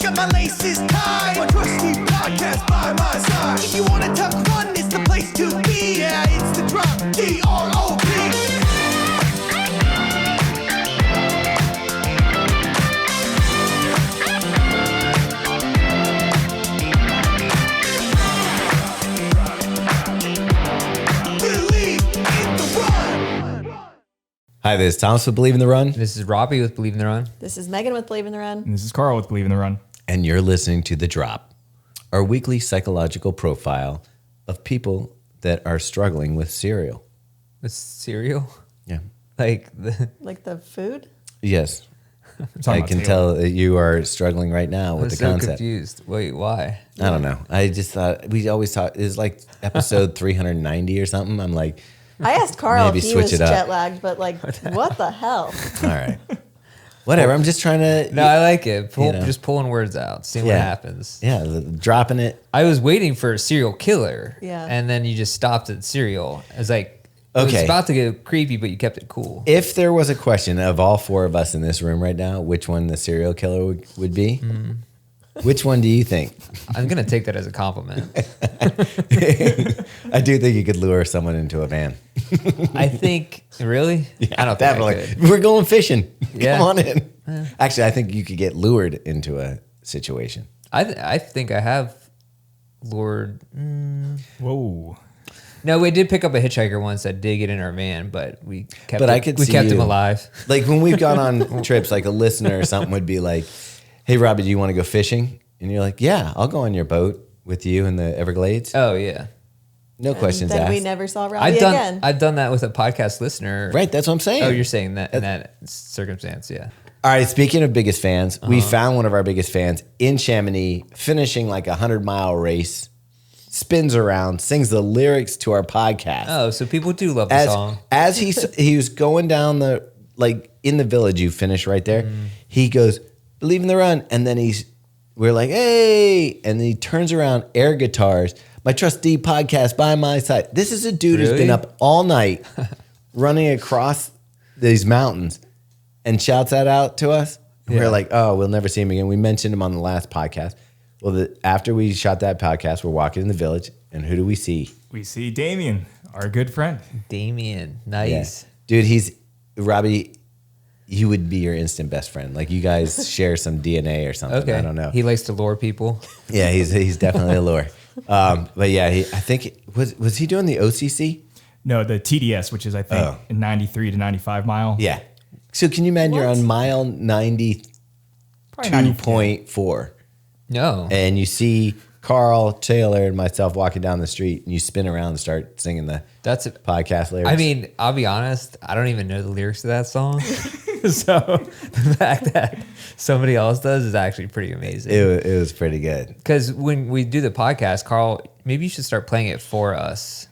got my laces tied. My trusty podcast by my side. If you wanna talk fun, it's the place to be. Yeah, it's the drop, D-R-O-P. Hi, this is Thomas with Believe in the Run. This is Robbie with Believe in the Run. This is Megan with Believe in the Run. And this is Karl with Believe in the Run. And you're listening to The Drop, our weekly psychological profile of people that are struggling with cereal. With cereal? Yeah. Like the food? Yes. I can tell that you are struggling right now with the so concept. Confused. Wait, why? I don't know. I just thought, we always talk, it's like episode 390 or something. I'm like, I asked Karl maybe if he switch was it up. jet lagged, but like, what the hell? all right. Whatever. I'm just trying to. No, I like it. You know. Just pulling words out, seeing what happens. Yeah, dropping it. I was waiting for a serial killer. Yeah. And then you just stopped at cereal. I was like, it was Okay. about to get creepy, but you kept it cool. If there was a question of all four of us in this room right now, which one the serial killer would be, which one do you think? I'm going to take that as a compliment. I do think you could lure someone into a van. I think, really? I don't think I Definitely. could. We're going fishing. Yeah. Come on in. Actually, I think you could get lured into a situation. I think I have lured. Whoa. No, we did pick up a hitchhiker once that did get in our van, but we kept But I could we see kept him you. alive. Like when we've gone on trips, like a listener or something would be like, hey, Robbie, do you want to go fishing? And you're like, yeah, I'll go on your boat with you in the Everglades. Oh, yeah. No questions Then asked. we never saw Robbie again. I've done that with a podcast listener. Right, that's what I'm saying. Oh, you're saying that in that circumstance, yeah. All right, speaking of biggest fans, we found one of our biggest fans in Chamonix, finishing like a 100-mile race, spins around, sings the lyrics to our podcast. Oh, so people do love the song. As he was going down the, like in the village, you finish right there, he goes, Believe in the Run, and then we're like, hey, and then he turns around, air guitars, my trusty podcast by my side. This is a dude who's been up all night running across these mountains and shouts that out to us. And we're like, oh, we'll never see him again. We mentioned him on the last podcast. Well, after we shot that podcast, we're walking in the village, and who do we see? We see Damien, our good friend. Damien, nice. Yeah. Dude, Robbie, he would be your instant best friend. Like you guys share some DNA or something. Okay. I don't know. He likes to lure people. Yeah, he's definitely a lure. But yeah, I think was he doing the OCC? No, the TDS, which is I think 93 to 95 mile. Yeah. So can you imagine you're on mile 92.4 No. and you see Karl, Taylor, and myself walking down the street, and you spin around and start singing the podcast lyrics. I mean, I'll be honest, I don't even know the lyrics to that song. So the fact that somebody else does is actually pretty amazing. it was pretty good. Because when we do the podcast, Karl, maybe you should start playing it for us.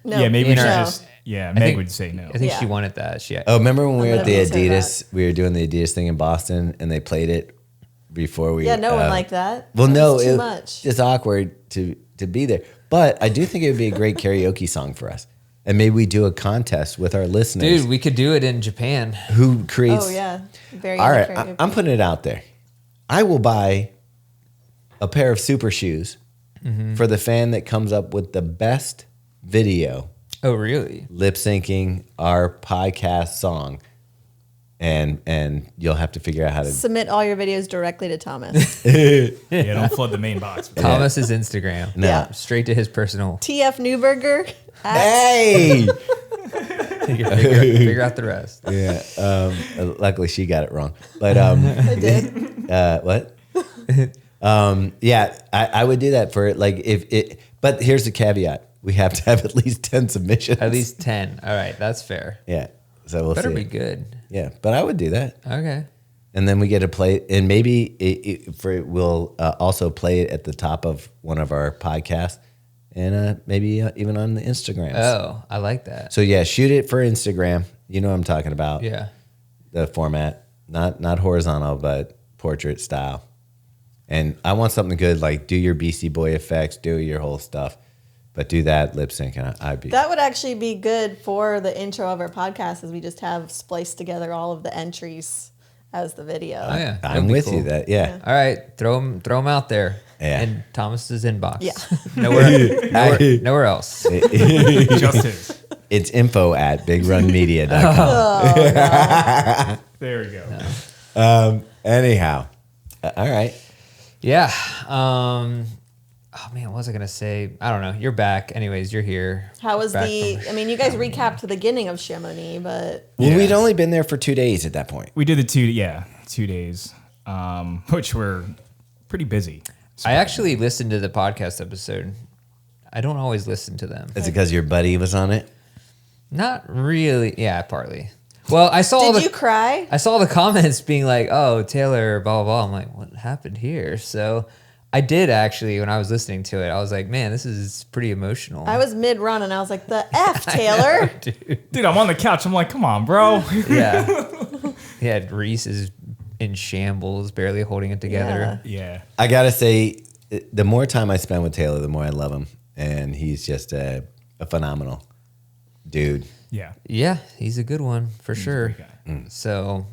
No, Yeah, maybe we should no. just. Yeah, Meg would say no. I think Yeah. she wanted that. Oh, remember when we were at the gonna say Adidas? We were doing the Adidas thing in Boston, and they played it before we. Yeah, no one liked that. Well, It was no, too much. It's awkward to be there. But I do think it would be a great karaoke song for us, and maybe we do a contest with our listeners. Dude, we could do it in Japan. Who creates? Oh yeah, very. All right, karaoke. I'm putting it out there. I will buy a pair of super shoes for the fan that comes up with the best video Oh, really? lip syncing our podcast song, and you'll have to figure out how to. Submit all your videos directly to Thomas. Yeah, don't flood the main box. Thomas's Instagram. No. Yeah. Straight to his personal. TF Newberger. Hey. Figure out the rest. Yeah. Luckily, she got it wrong. But I did. what? Yeah, I would do that for like if it. But here's the caveat: we have to have at least 10 submissions. At least 10. All right, that's fair. Yeah. So we'll Better see. be good. Yeah, but I would do that, Okay. and then we get to play, and maybe we'll also play it at the top of one of our podcasts, and maybe even on the Instagrams. Oh, I like that. So yeah, shoot it for Instagram. You know what I'm talking about. Yeah. The format, not horizontal, but portrait style. And I want something good, like do your BC Boy effects, do your whole stuff, but do that lip sync, and I'd be. That would actually be good for the intro of our podcast, as we just have spliced together all of the entries has the video. Oh yeah, I'm that'd be with cool. you. That yeah. All right, throw them out there. Yeah. In Thomas's inbox. Yeah. nowhere else. Just his. It's info@bigrunmedia.com. There we go. Anyhow, all right. Yeah. Oh man, what was I gonna say? I don't know. You're back. Anyways, you're here. How was Back the? from- I mean, you guys recapped the beginning of Chamonix, but Well, we'd only been there for 2 days at that point. We did the 2 days, which were pretty busy. I actually listened to the podcast episode. I don't always listen to them. Is it because your buddy was on it? Not really. Yeah, partly. Well, I saw did you cry? I saw the comments being like, "Oh, Taylor, blah blah blah." I'm like, "What happened here?" So I did actually when I was listening to it. I was like, "Man, this is pretty emotional." I was mid run and I was like, "The F, Taylor." Dude, I'm on the couch. I'm like, come on, bro. Yeah. He had Reese is in shambles, barely holding it together. Yeah. I gotta say, the more time I spend with Taylor, the more I love him, and he's just a phenomenal dude. Yeah. Yeah, he's a good one for sure. great guy. So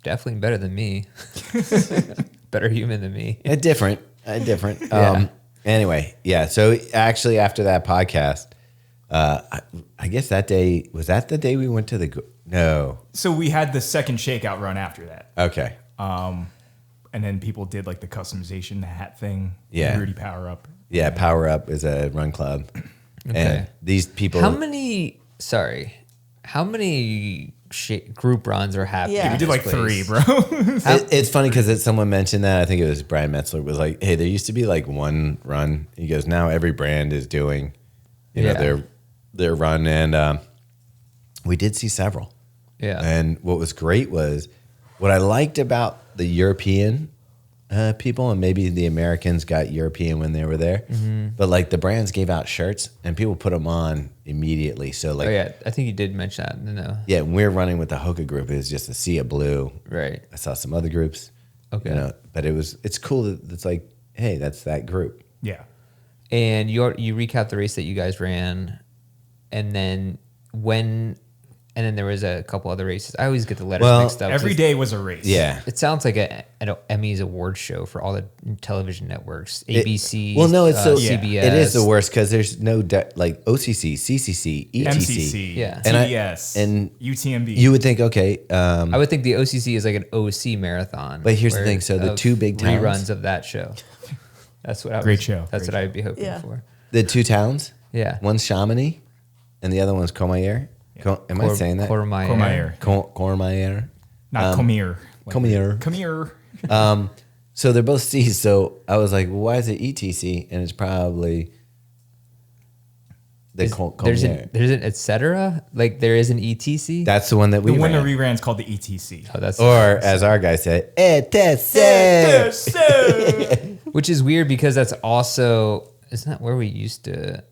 definitely better than me. Better human than me. Different. Yeah. Anyway, yeah. So actually, after that podcast, I guess that day was that the day we went to the no. So we had the second shakeout run after that. Okay. And then people did like the customization, the hat thing. Yeah. The Rudy Power Up. Yeah, Power Up is a run club, and these people. How many group runs are happening? Yeah. We in did like this 3, place? bro. It's funny because someone mentioned that. I think it was Brian Metzler was like, "Hey, there used to be like one run." He goes, "Now every brand is doing, their run," and we did see several. Yeah. And what was great was what I liked about the European people, and maybe the Americans got European when they were there, but like the brands gave out shirts and people put them on immediately. So like, Oh yeah, I think you did mention that. No. yeah, when we were running with the Hoka group, it was just a sea of blue. Right. I saw some other groups. Okay. But it's cool that it's like, hey, that's that group. Yeah. And you recapped the race that you guys ran, and then there was a couple other races. I always get the letters mixed up. Every day was a race. Yeah. It sounds like an Emmys award show for all the television networks. ABC. Well, no, it's so CBS. It is the worst because there's no like OCC, CCC, ETC. MCC. Yeah. And TBS. and UTMB. You would think, okay, I would think the OCC is like an OC marathon. But here's the where- thing, so the of two big towns- reruns of that show. That's what I Great show. That's Great what I'd be hoping Yeah. for. the two towns, Yeah. one's Chamonix and the other one's Courmayeur. Am I saying that? Courmayeur. Courmayeur. Courmayeur. Not Comir. Courmayeur. Come here. So they're both C's. So I was like, well, why is it ETC? And it's probably the There's Courmayeur. an et cetera. Like there is an ETC. That's the one that we The winter ran. reran is called the ETC. Oh, that's Or as our guy said, ETC. which is weird because that's also isn't that where we used to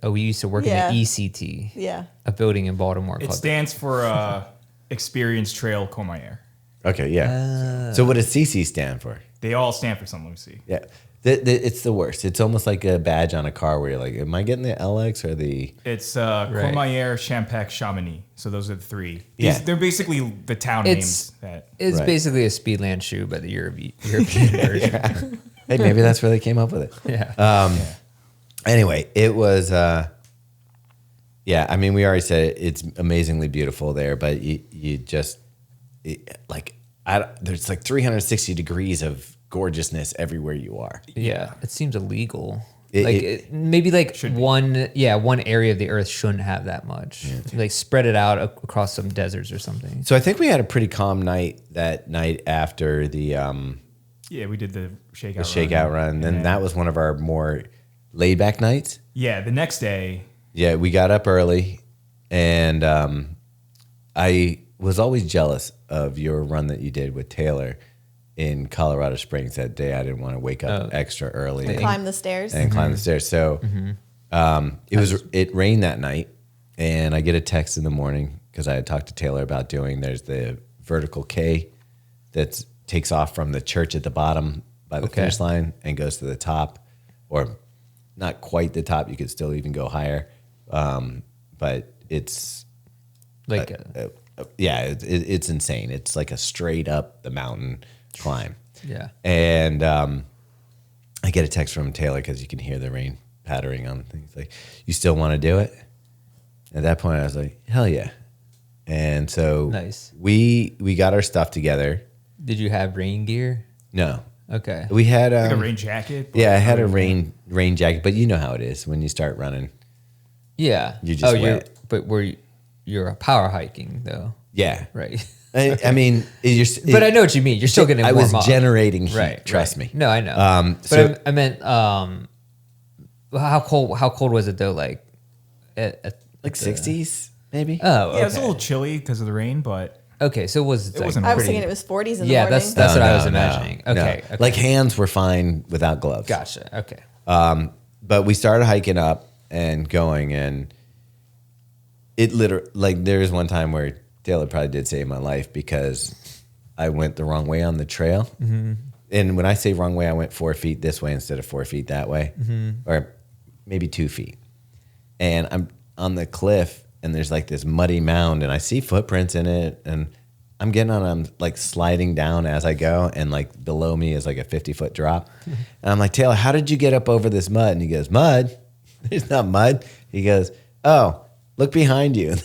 work Yeah. in the ECT, Yeah. a building in Baltimore It called stands for Experience Trail Courmayeur. Okay, yeah. So what does CC stand for? They all stand for something. Let me see. Yeah. It's the worst. It's almost like a badge on a car where you're like, am I getting the LX or the... It's Courmayeur, Champac, Chamonix. So those are the 3. Yeah. They're basically the town It's- names. That It's Right. basically a Speedland shoe, but the European version. Hey, maybe that's where they came up with it. Yeah. Anyway, it was... yeah, I mean, we already said it's amazingly beautiful there, but you just... there's like 360 degrees of gorgeousness everywhere you are. Yeah, it seems illegal. It- One area of the earth shouldn't have that much. Like spread it out across some deserts or something. So I think we had a pretty calm night that night after the we did the shakeout run. shakeout run. And then- that was one of our more laid back nights. Yeah, the next day. Yeah, we got up early, and I was always jealous of your run that you did with Taylor in Colorado Springs that day. I didn't want to wake up extra early and Climb the stairs. climb the stairs. So it rained that night, and I get a text in the morning because I had talked to Taylor about there's the vertical K that takes off from the church at the bottom by the finish line and goes to the top, or not quite the top. You could still even go higher, but it's Like it's insane. It's like a straight up the mountain climb. Yeah. And I get a text from Taylor because you can hear the rain pattering on things. Like, you still want to do it? At that point, I was like, hell yeah. And so Nice. we got our stuff together. Did you have rain gear? No. Okay. We had Like a rain jacket. yeah, I had a rain jacket, but you know how it is when you start running. Yeah. You just wet. You're a power hiking though, Yeah. right? I mean, But I know what you mean. You're still getting I warm was up. Generating heat, Right. trust right. me. No, I know. But so- I meant, how cold was it though? Like, at Like the- 60s, maybe? Oh, okay. Yeah, it was a little chilly because of the rain, but Okay, so it was. Like, wasn't I was pretty. thinking it was 40s in the Yeah, morning. that's what I was No, imagining. no. Okay, okay. Like, hands were fine without gloves. Gotcha. Okay. But we started hiking up and going, and it literally, like, there was one time where Taylor probably did save my life because I went the wrong way on the trail. Mm-hmm. And when I say wrong way, I went 4 feet this way instead of 4 feet that way, or maybe 2 feet. And I'm on the cliff, and there's like this muddy mound, and I see footprints in it, and I'm getting on, I'm like sliding down as I go, and like below me is like a 50-foot drop. And I'm like, Taylor, how did you get up over this mud? And he goes, mud? There's not mud. He goes, oh, look behind you.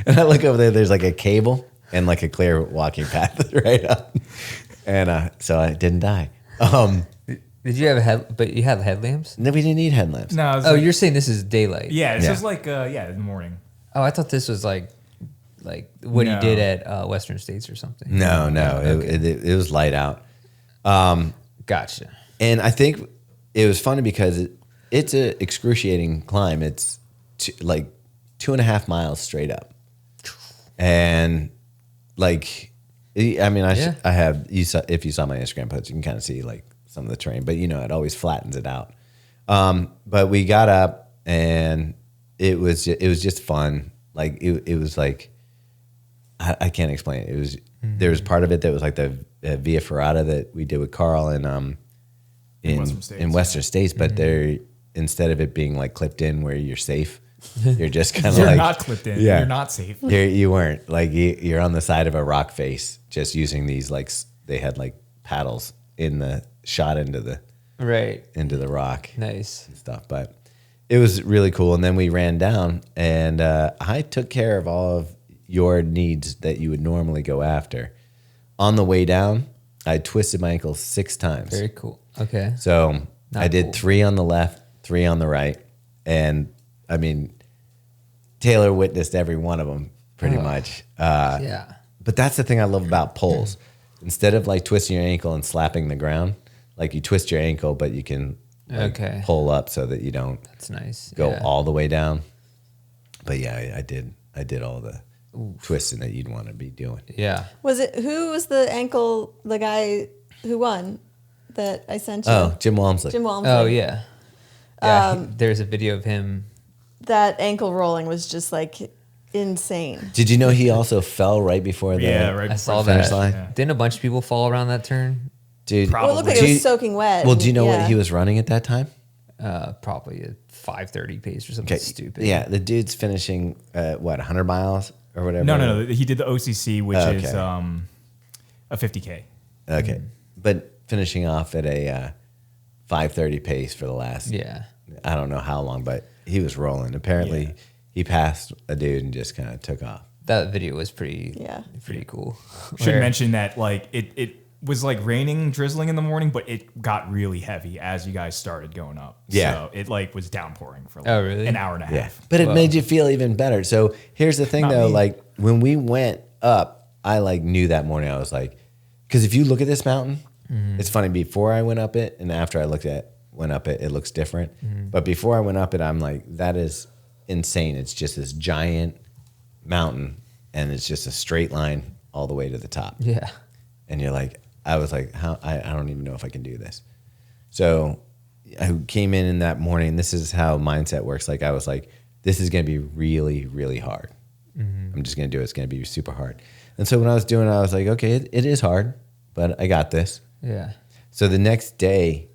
And I look over there, there's like a cable and like a clear walking path right up. And so I didn't die. Did you have but you have headlamps? No, we didn't need headlamps. no. It was Oh, like- you're saying this is daylight? yeah, it's Yeah. just like in the morning. Oh, I thought this was like what No. he did at Western States or something. No. Okay. It was light out. Gotcha. And I think it was funny because it's an excruciating climb. It's like 2.5 miles straight up. And like, I mean, Yeah. I have, if you saw my Instagram post, you can kind of see like some of the terrain, but it always flattens it out. But we got up, and it was just fun. Like it was like, I can't explain it. It was, there was part of it that was like the Via Ferrata that we did with Karl in Western States, in Western States, but they're, instead of it being like clipped in where you're safe, you're just kind of You're like, not clipped in. Yeah. You're not safe. you weren't like, you're on the side of a rock face, just using these, like, they had like paddles in the shot into the rock Nice. and stuff. But it was really cool. And then we ran down, and I took care of all of your needs that you would normally go after. On the way down, I twisted my ankle 6 times. Very cool. Okay. So Not I did cool. 3 on the left, 3 on the right. And I mean, Taylor witnessed every one of them pretty much. Yeah. But that's the thing I love about poles. Instead of like twisting your ankle and slapping the ground, like you twist your ankle, but you can like Okay. pull up so that you don't That's nice. go Yeah. all the way down. But yeah, I did all the twisting that you'd want to be doing. Yeah. Who was the guy who won that I sent you? Oh, Jim Walmsley. Jim Walmsley. Oh yeah. Yeah. there's a video of him. That ankle rolling was just like insane. Did you know he also fell right before the Yeah, right. I before saw the finish that. line? Yeah. Didn't a bunch of people fall around that turn? dude? Probably. Well, it looked like Do it you- was soaking wet. Well, do you know Yeah. what he was running at that time? Probably a 5:30 pace or something Okay, stupid. yeah, the dude's finishing 100 miles or whatever. No. He did the OCC, which is Okay. a 50K. Okay, but finishing off at a 5:30 pace for the last. Yeah. I don't know how long, but he was rolling. Apparently, Yeah. he passed a dude and just kind of took off. That video was pretty cool. Should Where- mention that like it was like raining, drizzling in the morning, but it got really heavy as you guys started going up. Yeah. So it like was downpouring for like Oh, really? an hour and a half. Yeah, but it made you feel even better. So here's the thing, Not though. me. Like when we went up, I like knew that morning. I was like, because if you look at this mountain, it's funny. Before I went up it, and after I went up it, it looks different. But before I went up it, I'm like, that is insane. It's just this giant mountain, and it's just a straight line all the way to the top. Yeah. And you're like, I was like, how? I don't even know if I can do this. So I came in that morning. This is how mindset works. Like I was like, this is going to be really, really hard. I'm just going to do it. It's going to be super hard. And so when I was doing it, I was like, okay, it is hard, but I got this. Yeah. So the next day,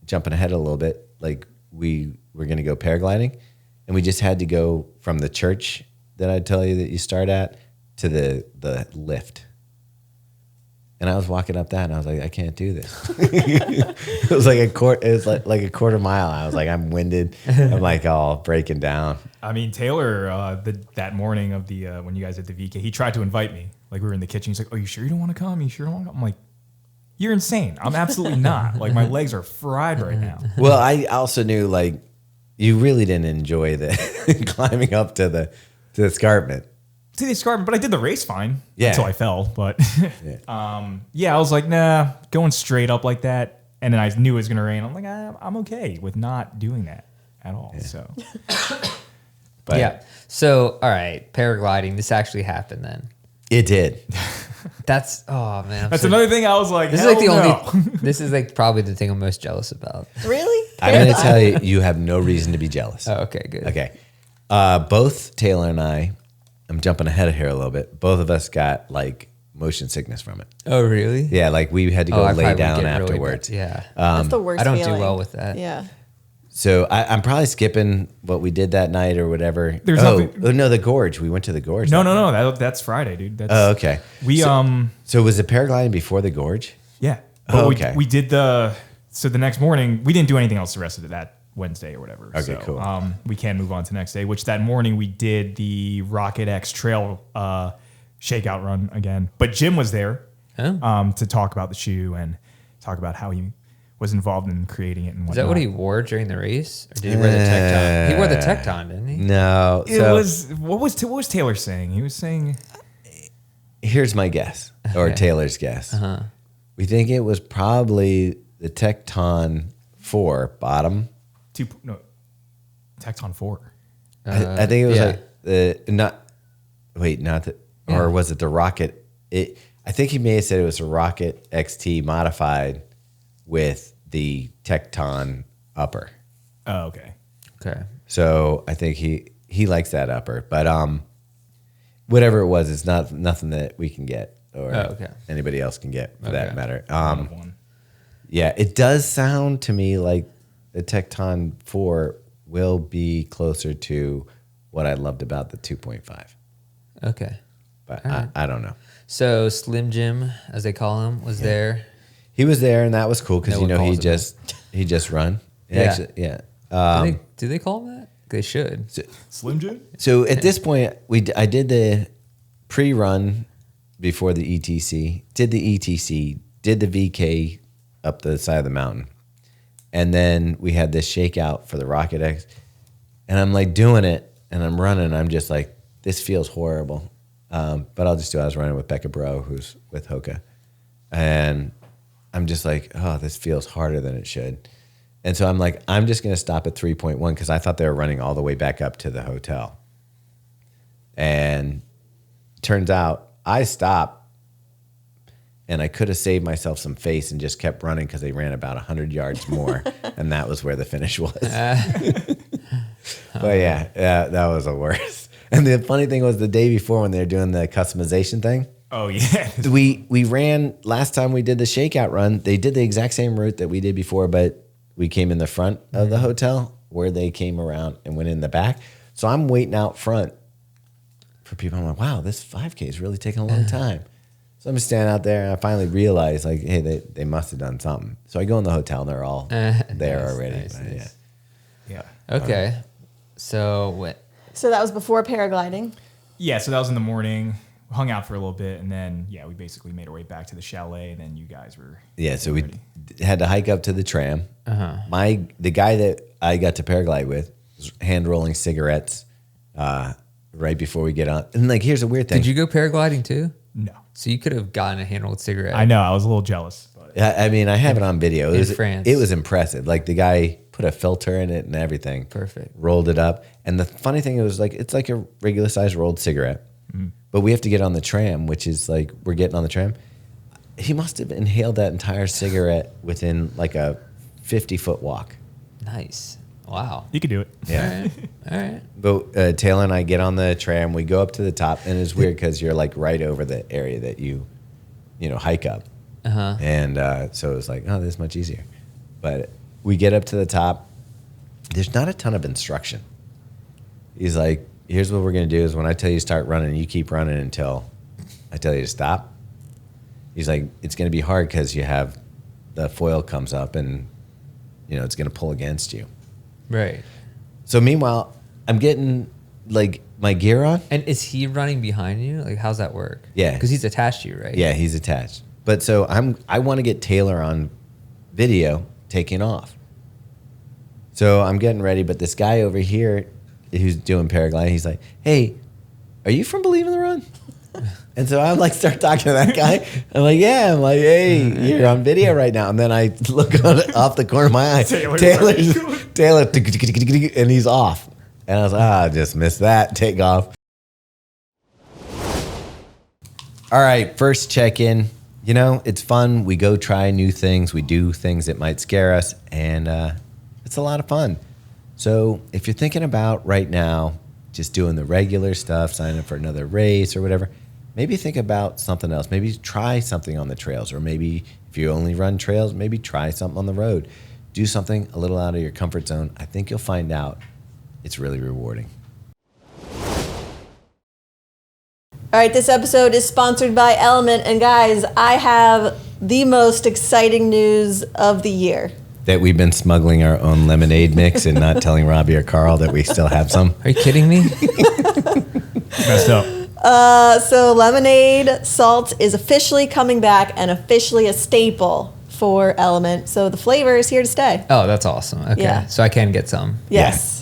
jumping ahead a little bit, like we were going to go paragliding, and we just had to go from the church that I tell you that you start at to the lift. And I was walking up that, and I was like, I can't do this. It was like a quarter mile. I was like, I'm winded. I'm like all breaking down. I mean, Taylor, that morning of the when you guys did the VK, he tried to invite me. Like we were in the kitchen. He's like, "Oh, you sure you don't want to come? You sure don't want to come?" I'm like, "You're insane. I'm absolutely not. Like my legs are fried right now." Well, I also knew like you really didn't enjoy the climbing up to the escarpment. To the escarpment, but I did the race fine. Yeah. Until I fell. But I was like, nah, going straight up like that. And then I knew it was gonna rain. I'm like, I'm okay with not doing that at all. Yeah. So But Yeah. So, all right, paragliding. This actually happened then. it did. That's man. that's another thing I was like, This is like the only. This is like probably the thing I'm most jealous about. Really? I'm going to tell you, you have no reason to be jealous. Oh, okay, good. Okay. Both Taylor and I'm jumping ahead of here a little bit. Both of us got like motion sickness from it. Oh, really? Yeah, like we had to go I lay probably would down get really afterwards. bad. Yeah. That's the worst I don't feeling. do well with that. Yeah. So I'm probably skipping what we did that night or whatever. There's oh nothing- no, the gorge. We went to the gorge. No. That's Friday, dude. That's, Oh, okay. We So was the paragliding before the gorge? yeah. Oh, But okay. we did the next morning we didn't do anything else the rest of that Wednesday or whatever. Okay, so, cool. We can move on to the next day, which that morning we did the Rocket X Trail shakeout run again. But Jim was there to talk about the shoe and talk about how he was involved in creating it and whatnot. Is that what he wore during the race, or did he wear the Tecton? He wore the Tecton, didn't he? No. It So was what was Taylor saying? He was saying here's my guess, or Taylor's guess. Uh-huh. We think it was probably the Tecton 4 bottom. Tecton 4. I think it was yeah. like or was it the Rocket? I think he may have said it was a Rocket XT modified with the Tecton upper. Oh, okay. Okay. So I think he likes that upper, but whatever it was, it's nothing that we can get or okay. anybody else can get for that Okay. matter. One. Yeah, it does sound to me like the Tecton 4 will be closer to what I loved about the 2.5, Okay. but All right. I don't know. So Slim Jim, as they call him, was there. He was there, and that was cool because No one he calls him he just run. Yeah. Actually, yeah. Do they call him that? They should. Slim Jim? So at this point, I did the pre-run before the ETC, did the ETC, did the VK up the side of the mountain, and then we had this shakeout for the Rocket X, and I'm like doing it, and I'm running, and I'm just like, this feels horrible, but I'll just do it. I was running with Becca Bro, who's with Hoka, and I'm just like, oh, this feels harder than it should. And so I'm like, I'm just going to stop at 3.1 because I thought they were running all the way back up to the hotel. And turns out I stopped and I could have saved myself some face and just kept running because they ran about 100 yards more. And that was where the finish was. But yeah, that was the worst. And the funny thing was the day before when they were doing the customization thing, Oh yeah. we ran last time we did the shakeout run. They did the exact same route that we did before, but we came in the front of the hotel where they came around and went in the back. So I'm waiting out front for people. I'm like, wow, this 5K is really taking a long time. So I'm just standing out there and I finally realized like, hey, they must have done something. So I go in the hotel and they're all there Nice, already. nice, But, nice. Yeah. Okay. So what? So that was before paragliding. Yeah, so that was in the morning. Hung out for a little bit, and then we basically made our way back to the chalet. And then you guys were So we ready. had to hike up to the tram. The guy that I got to paraglide with was hand rolling cigarettes right before we get on. And like, here's a weird thing. Did you go paragliding too? No, So you could have gotten a hand-rolled cigarette. I know I was a little jealous. But I mean, I have it on video. in France. It was impressive. Like the guy put a filter in it and everything. Perfect. Rolled it up. And the funny thing was like, it's like a regular sized rolled cigarette. But we have to get on the tram, which is like, we're getting on the tram. He must have inhaled that entire cigarette within like a 50-foot walk. Nice. Wow. you could do it. Yeah. All right. But Taylor and I get on the tram. We go up to the top. And it's weird because you're like right over the area that you hike up. Uh-huh. And so it was like, oh, this is much easier. But we get up to the top. There's not a ton of instruction. He's like, here's what we're going to do is when I tell you to start running, you keep running until I tell you to stop. He's like, it's going to be hard because you have the foil comes up and, you know, it's going to pull against you. Right. So meanwhile, I'm getting like my gear on. And is he running behind you? Like, how's that work? Yeah. Because he's attached to you, right? Yeah, he's attached. But so I want to get Taylor on video taking off. So I'm getting ready, but this guy over here who's doing paragliding, he's like, hey, are you from Believe in the Run? And so I'm like, start talking to that guy. I'm like, yeah. I'm like, hey, you're on video right now. And then I look off the corner of my eye. Taylor, and he's off. And I was like, I just missed that. Take off. All right, first check-in. You know, it's fun. We go try new things. We do things that might scare us. And it's a lot of fun. So if you're thinking about right now just doing the regular stuff, signing up for another race or whatever, maybe think about something else. Maybe try something on the trails, or maybe if you only run trails, maybe try something on the road. Do something a little out of your comfort zone. I think you'll find out it's really rewarding. All right, this episode is sponsored by LMNT, and guys, I have the most exciting news of the year. That we've been smuggling our own lemonade mix and not telling Robbie or Karl that we still have some. Are you kidding me? Messed up. So lemonade salt is officially coming back and officially a staple for LMNT. So the flavor is here to stay. Oh, that's awesome. Okay. Yeah. So I can get some. Yes.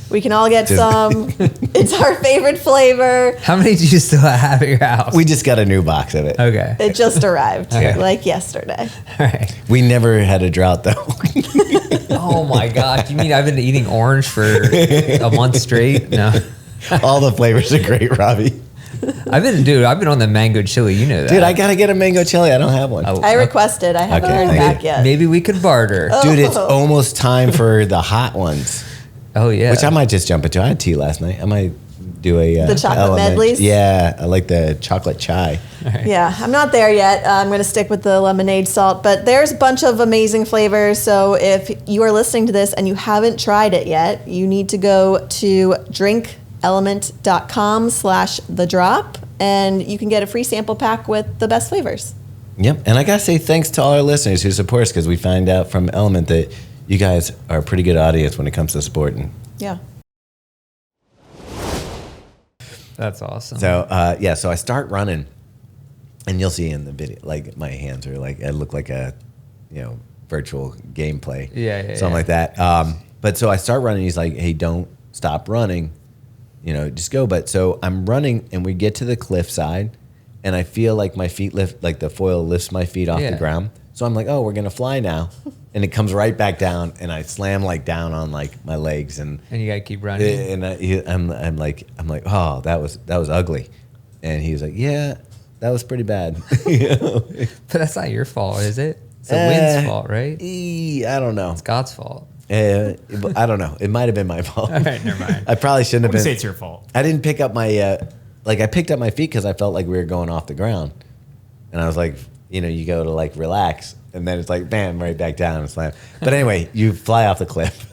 We can all get some. It's our favorite flavor. How many do you still have at your house? We just got a new box of it. Okay. It just arrived Okay. like yesterday. All right. We never had a drought though. Oh my God. You mean I've been eating orange for a month straight? No. All the flavors are great, Robbie. I've been on the mango chili. You know that. Dude, I gotta get a mango chili. I don't have one. Oh, I requested. I haven't Okay, heard thank back you. yet. Maybe we could barter. Dude, it's almost time for the hot ones, Oh yeah. which I might just jump into. I had tea last night. I might do a The chocolate LMNT. medleys? Yeah, I like the chocolate chai. Yeah, I'm not there yet. I'm going to stick with the lemonade salt, but there's a bunch of amazing flavors. So if you are listening to this and you haven't tried it yet, you need to go to drinklmnt.com/thedrop and you can get a free sample pack with the best flavors. Yep, and I gotta say thanks to all our listeners who support us, because we find out from LMNT that you guys are a pretty good audience when it comes to sporting. Yeah. That's awesome. So so I start running, and you'll see in the video, like my hands are like, I look like a, virtual gameplay. Yeah, something like that. But so I start running. He's like, hey, don't stop running, just go. But so I'm running, and we get to the cliffside, and I feel like my feet lift, like the foil lifts my feet off the ground. So I'm like, oh, we're gonna fly now, and it comes right back down, and I slam like down on like my legs, and you gotta keep running. and I'm like, oh, that was ugly, and he was like, yeah, that was pretty bad. But that's not your fault, is it? It's the wind's fault, right? I don't know. It's God's fault. I don't know. It might have been my fault. All right, never mind. I probably shouldn't have Wouldn't been. say it's your fault. I didn't pick up my I picked up my feet because I felt like we were going off the ground, and I was like, you go to like relax, and then it's like bam, right back down and slam. But anyway, you fly off the cliff,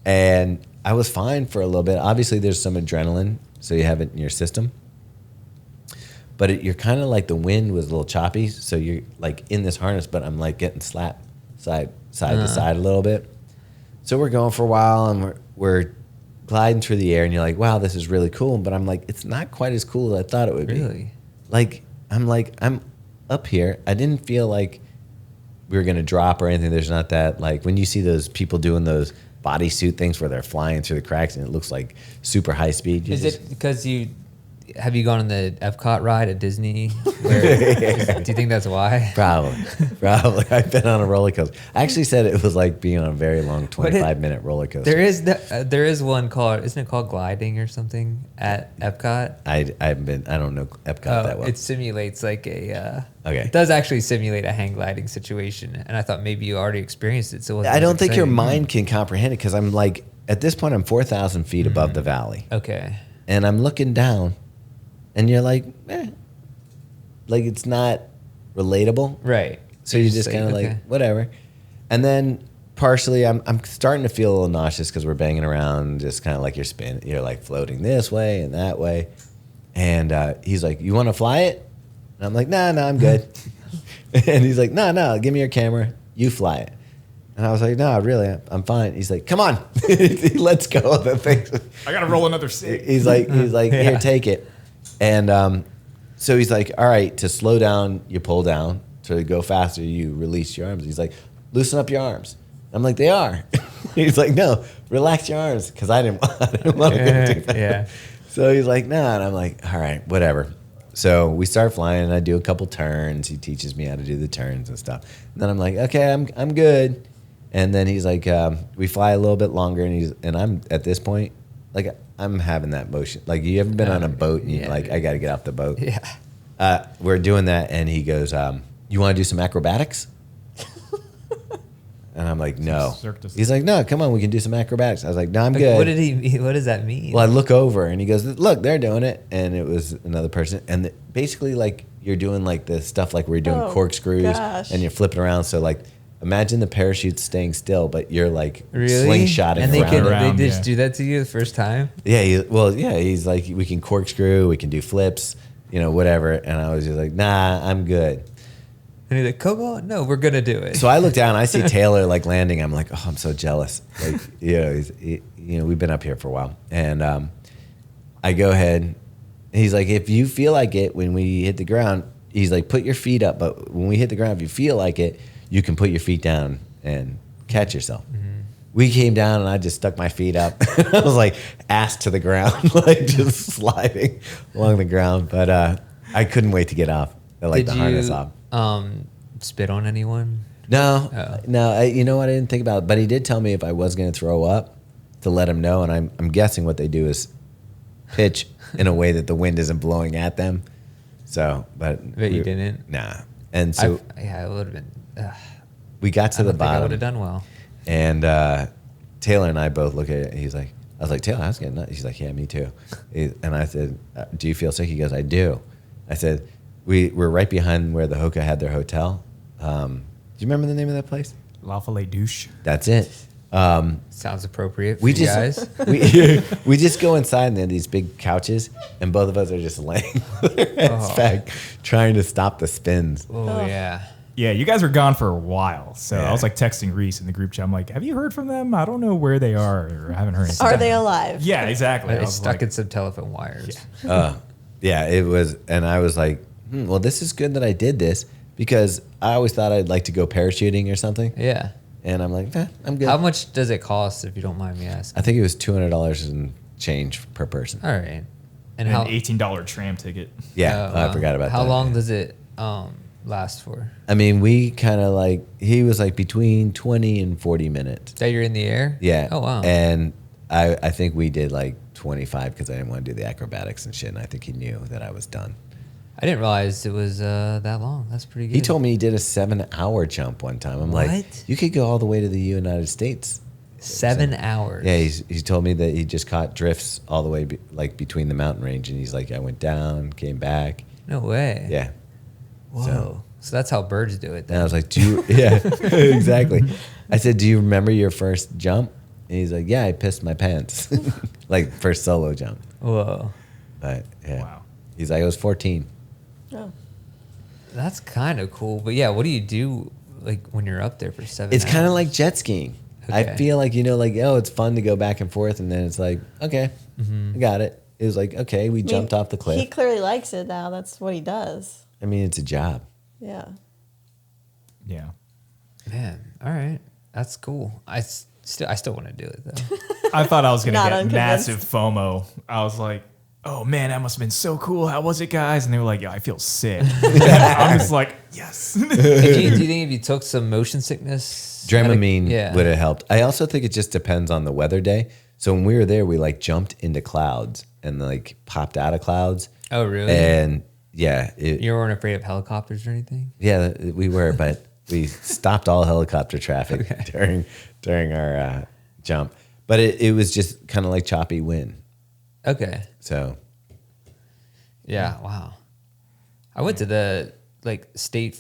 and I was fine for a little bit. Obviously, there's some adrenaline, so you have it in your system. But you're kind of like the wind was a little choppy, so you're like in this harness, but I'm like getting slapped side to side a little bit. So we're going for a while, and we're gliding through the air, and you're like, wow, this is really cool. But I'm like, it's not quite as cool as I thought it would be. Really? I'm up here. I didn't feel like we were going to drop or anything. There's not that, like, when you see those people doing those bodysuit things where they're flying through the cracks and it looks like super high speed. Is it because have you gone on the Epcot ride at Disney? Do you think that's why? Probably. I've been on a roller coaster. I actually said it was like being on a very long 25-minute roller coaster. There is one called, isn't it called gliding or something at Epcot? I don't know Epcot that well. It simulates like Okay. It does actually simulate a hang gliding situation, and I thought maybe you already experienced it. So I don't think your mind can comprehend it, because I'm like, at this point, I'm 4,000 feet above the valley. Okay. And I'm looking down, and you're like, like it's not relatable. Right. So you're just kind of like, whatever. And then partially, I'm starting to feel a little nauseous because we're banging around, just kind of like you're like floating this way and that way. And he's like, "You want to fly it?" And I'm like, "No, I'm good." And he's like, "No, give me your camera. You fly it." And I was like, "No, really, I'm fine." He's like, "Come on." He lets go of the thing. I got to roll another sig. He's like, "Here, take it." And so he's like, "All right, to slow down, you pull down. To go faster, you release your arms." He's like, "Loosen up your arms." I'm like, "They are." He's like, "No, relax your arms," because I didn't want to go too fast. Yeah. So he's like, "Nah," and I'm like, "All right, whatever." So we start flying, and I do a couple turns. He teaches me how to do the turns and stuff. And then I'm like, "Okay, I'm good." And then he's like, we fly a little bit longer, and I'm at this point, like I'm having that motion. Like you ever been on a boat and you're like, I got to get off the boat. Yeah. We're doing that, and he goes, "You want to do some acrobatics?" And I'm like, "No." He's like, "No, come on, we can do some acrobatics." I was like, "No, I'm good." What does that mean? Well, I look over, and he goes, "Look, they're doing it," and it was another person, and basically, like you're doing like the stuff like we're doing corkscrews, gosh. and you're flipping around. So like, imagine the parachute staying still, but you're like really slingshotting and around. they just do that to you the first time? Yeah, he's like, we can corkscrew, we can do flips, whatever. And I was just like, "Nah, I'm good." And he's like, "Come on, no, we're gonna do it." So I look down, I see Taylor like landing. I'm like, "Oh, I'm so jealous." Like, we've been up here for a while, and I go ahead. He's like, "If you feel like it when we hit the ground," he's like, "put your feet up. But when we hit the ground, if you feel like it, you can put your feet down and catch yourself." Mm-hmm. We came down, and I just stuck my feet up. I was like ass to the ground, like just sliding along the ground. But I couldn't wait to get off. Did the you harness off. Spit on anyone? No, Oh. no. You know what? I didn't think about it, but he did tell me if I was going to throw up, to let him know. And I'm guessing what they do is pitch in a way that the wind isn't blowing at them. So, but you didn't. Nah. And so it would have been. we got to the I bottom. would have done well. And Taylor and I both look at it. I was like, "Taylor, I was getting nuts." He's like, "Yeah, me too." And I said, "Do you feel sick?" He goes, "I do." I said, we're right behind where the Hoka had their hotel. Do you remember the name of that place? La Fale Douche. That's it. Sounds appropriate for We you just guys. we just go inside, and there are these big couches, and both of us are just laying with our heads back, trying to stop the spins. Oh, yeah. Yeah, you guys were gone for a while. So Yeah. I was like texting Reese in the group chat. I'm like, "Have you heard from them? I don't know where they are, or I haven't heard anything." Are they alive? Yeah, exactly. I It's was stuck like, in some telephone wires. Yeah, it was, and I was like, well, this is good that I did this, because I always thought I'd like to go parachuting or something. Yeah. And I'm like, I'm good. How much does it cost, if you don't mind me asking? I think it was $200 and change per person. All right. And an how? $18 tram ticket. Yeah, I forgot about that. How long does it last for? I mean, we kind of like, he was like between 20 and 40 minutes. That you're in the air? Yeah. Oh, wow. And I think we did like 25 because I didn't want to do the acrobatics and shit. And I think he knew that I was done. I didn't realize it was that long. That's pretty good. He told me he did a 7-hour jump one time. I'm like, What? you could go all the way to the United States. 7 hours. Yeah, he told me that he just caught drifts all the way between the mountain range. And he's like, I went down, came back. No way. Yeah. Whoa. So that's how birds do it. And I was like, yeah, exactly. I said, "Do you remember your first jump?" And he's like, "Yeah, I pissed my pants." Like first solo jump. Whoa. But yeah. Wow. He's like, I was 14. Oh. That's kind of cool. But yeah, what do you do like when you're up there for 7 It's hours? kind of like jet skiing. I Okay. feel like, it's fun to go back and forth. And then it's like, okay, I got it. It was like, okay, we jumped off the cliff. He clearly likes it now. That's what he does. I mean, it's a job. Yeah. Yeah. Man, all right. That's cool. I still want to do it though. I thought I was going to Not get unconvinced. massive FOMO. I was like, "Oh man, that must have been so cool. How was it, guys?" And they were like, "Yeah, I feel sick." I'm just like, "Yes." Do you think if you took some motion sickness, Dramamine yeah. would have helped. I also think it just depends on the weather day. So when we were there, we like jumped into clouds and like popped out of clouds. Oh, really? And yeah, You weren't afraid of helicopters or anything? yeah, we were, but we stopped all helicopter traffic during our jump. But it was just kind of like choppy wind. Okay. So Yeah. Wow. I went to the like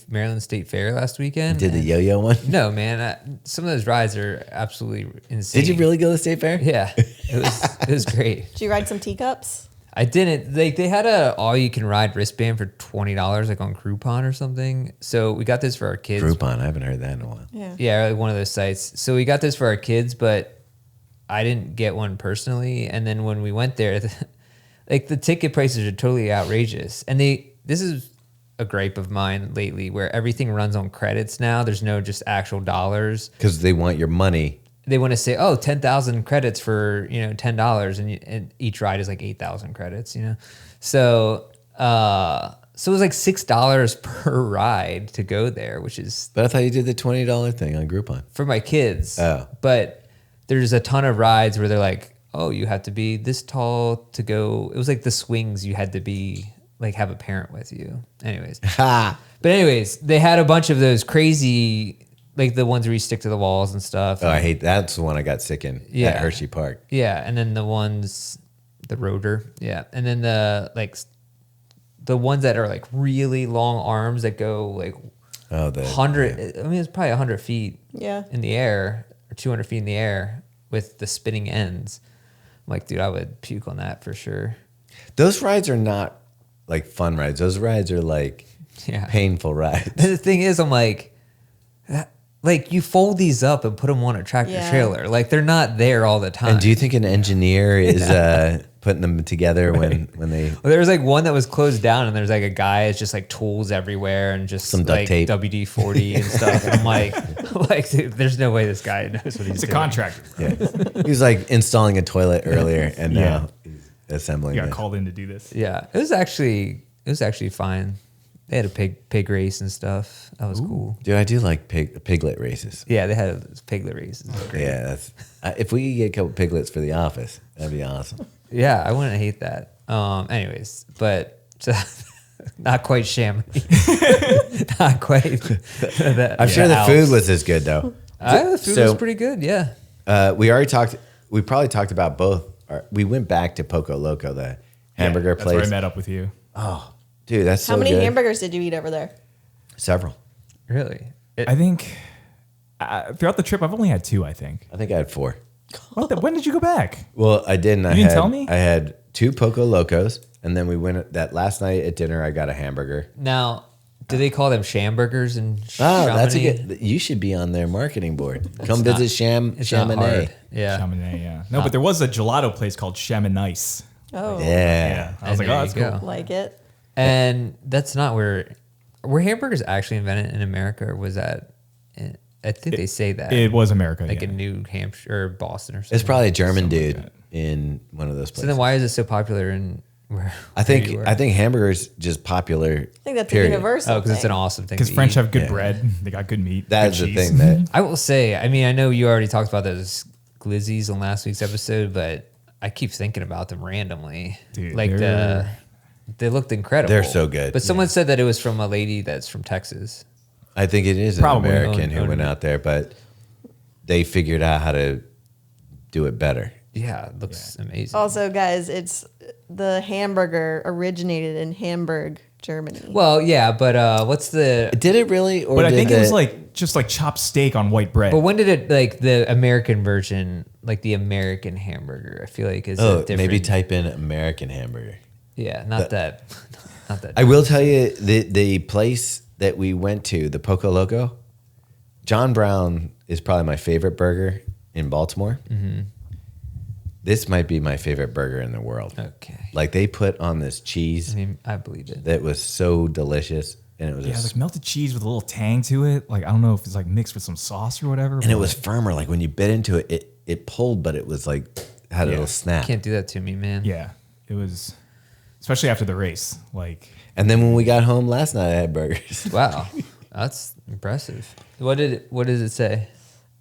Maryland State Fair last weekend. Did the yo-yo one? No, man. Some of those rides are absolutely insane. Did you really go to the state fair? Yeah, it was great. Did you ride some teacups? I didn't. Like they had a all-you-can-ride wristband for $20, like on Groupon or something. So we got this for our kids. Groupon, I haven't heard that in a while. Yeah, like one of those sites. So we got this for our kids, but I didn't get one personally. And then when we went there, like the ticket prices are totally outrageous. And this is a gripe of mine lately, where everything runs on credits now. There's no just actual dollars. Because they want your money. They want to say, 10,000 credits for, $10, and each ride is like 8,000 credits, So it was like $6 per ride to go there, which is But I thought you did the $20 thing on Groupon. for my kids. Oh. But there's a ton of rides where they're like, you have to be this tall to go. It was like the swings, you had to be like have a parent with you. Anyways. Ha! But anyways, they had a bunch of those crazy, like the ones where you stick to the walls and stuff. Oh, I hate that's the one I got sick in at Hershey Park. Yeah, and then the rotor. Yeah, and then the ones that are like really long arms that go like 100. I mean, it's probably 100 feet. In the air, or 200 feet in the air with the spinning ends. I'm like, dude, I would puke on that for sure. Those rides are not like fun rides. Those rides are like painful rides. The thing is, I'm like you fold these up and put them on a tractor trailer. Like they're not there all the time. And do you think an engineer is putting them together when they? Well, there was like one that was closed down, and there's like a guy. It's just like tools everywhere and just some duct like tape, WD-40 and stuff. And I'm like, dude, there's no way this guy knows what he's doing. He's a contractor. Yeah, he was like installing a toilet earlier, and now he's assembling. You got it. called in to do this. Yeah, it was actually fine. They had a pig race and stuff. That was cool. Dude, I do like piglet races. Yeah, they had piglet races. Great. Yeah, that's if we could get a couple piglets for the office, that'd be awesome. Yeah, I wouldn't hate that. Anyways, but not quite Chamonix. Not quite. I'm sure the food was as good though. The food was pretty good. Yeah. We probably talked about both. We went back to Poco Loco, the hamburger that's place. where I met up with you. Oh, dude, that's so How many good. hamburgers did you eat over there? Several. Really? I think throughout the trip, I've only had 2, I think. I think I had 4. When did you go back? Well, I didn't. You didn't tell me? I had 2 Poco Locos, and then we went that last night at dinner. I got a hamburger. Now, do they call them Shamburgers and Oh, Chamonix? that's a good. You should be on their marketing board. Come not- visit It's not Chamonix. hard. Yeah. Chamonix, yeah. No, but there was a gelato place called Chamonix. Oh, Yeah. I was like, there oh, that's you cool. go. like it. And that's not were hamburgers actually invented in America, or was that? I think they say that It was America, like yeah. in New Hampshire or Boston or something. It's probably a German Something like dude that. in one of those places. So then, why is it so popular in where? I think hamburgers just popular. I think that's period. a universal. Oh, because it's an thing. awesome thing. Because to French eat. have good Yeah. bread. They got good meat. That's good the cheese. thing that I will say. I mean, I know you already talked about those glizzies on last week's episode, but I keep thinking about them randomly. Dude, like they looked incredible. They're so good. But someone said that it was from a lady that's from Texas. I think it is an Probably. American who Owned went it. out there, but they figured out how to do it better. Yeah, it looks amazing. Also, guys, it's the hamburger originated in Hamburg, Germany. Well, yeah, but what's the? Did it really? Or But I did think it was the- like just like chopped steak on white bread. But when did it like the American version, like the American hamburger? I feel like is a different. maybe type in American hamburger. Yeah, not that. I will tell you the place that we went to, the Poco Loco, John Brown is probably my favorite burger in Baltimore. Mm-hmm. This might be my favorite burger in the world. Okay. Like they put on this cheese I mean, I believe it. that was so delicious, and it was yeah, just, like melted cheese with a little tang to it. Like I don't know if it's like mixed with some sauce or whatever. and it was firmer. Like when you bit into it, it pulled, but it was like had a little snap. Can't do that to me, man. yeah, it was especially after the race. Like And then when we got home last night, I had burgers. Wow, that's impressive. What does it say?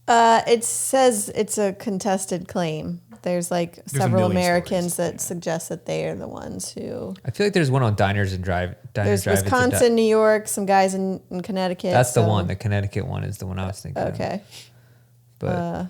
It says it's a contested claim. There's like a several million Americans stories, that suggest that they are the ones who. I feel like there's one on Diners and Drive. There's Drive. It's a Wisconsin, New York, some guys in Connecticut. That's the so- one. The Connecticut one is the one I was thinking. Of. Okay. But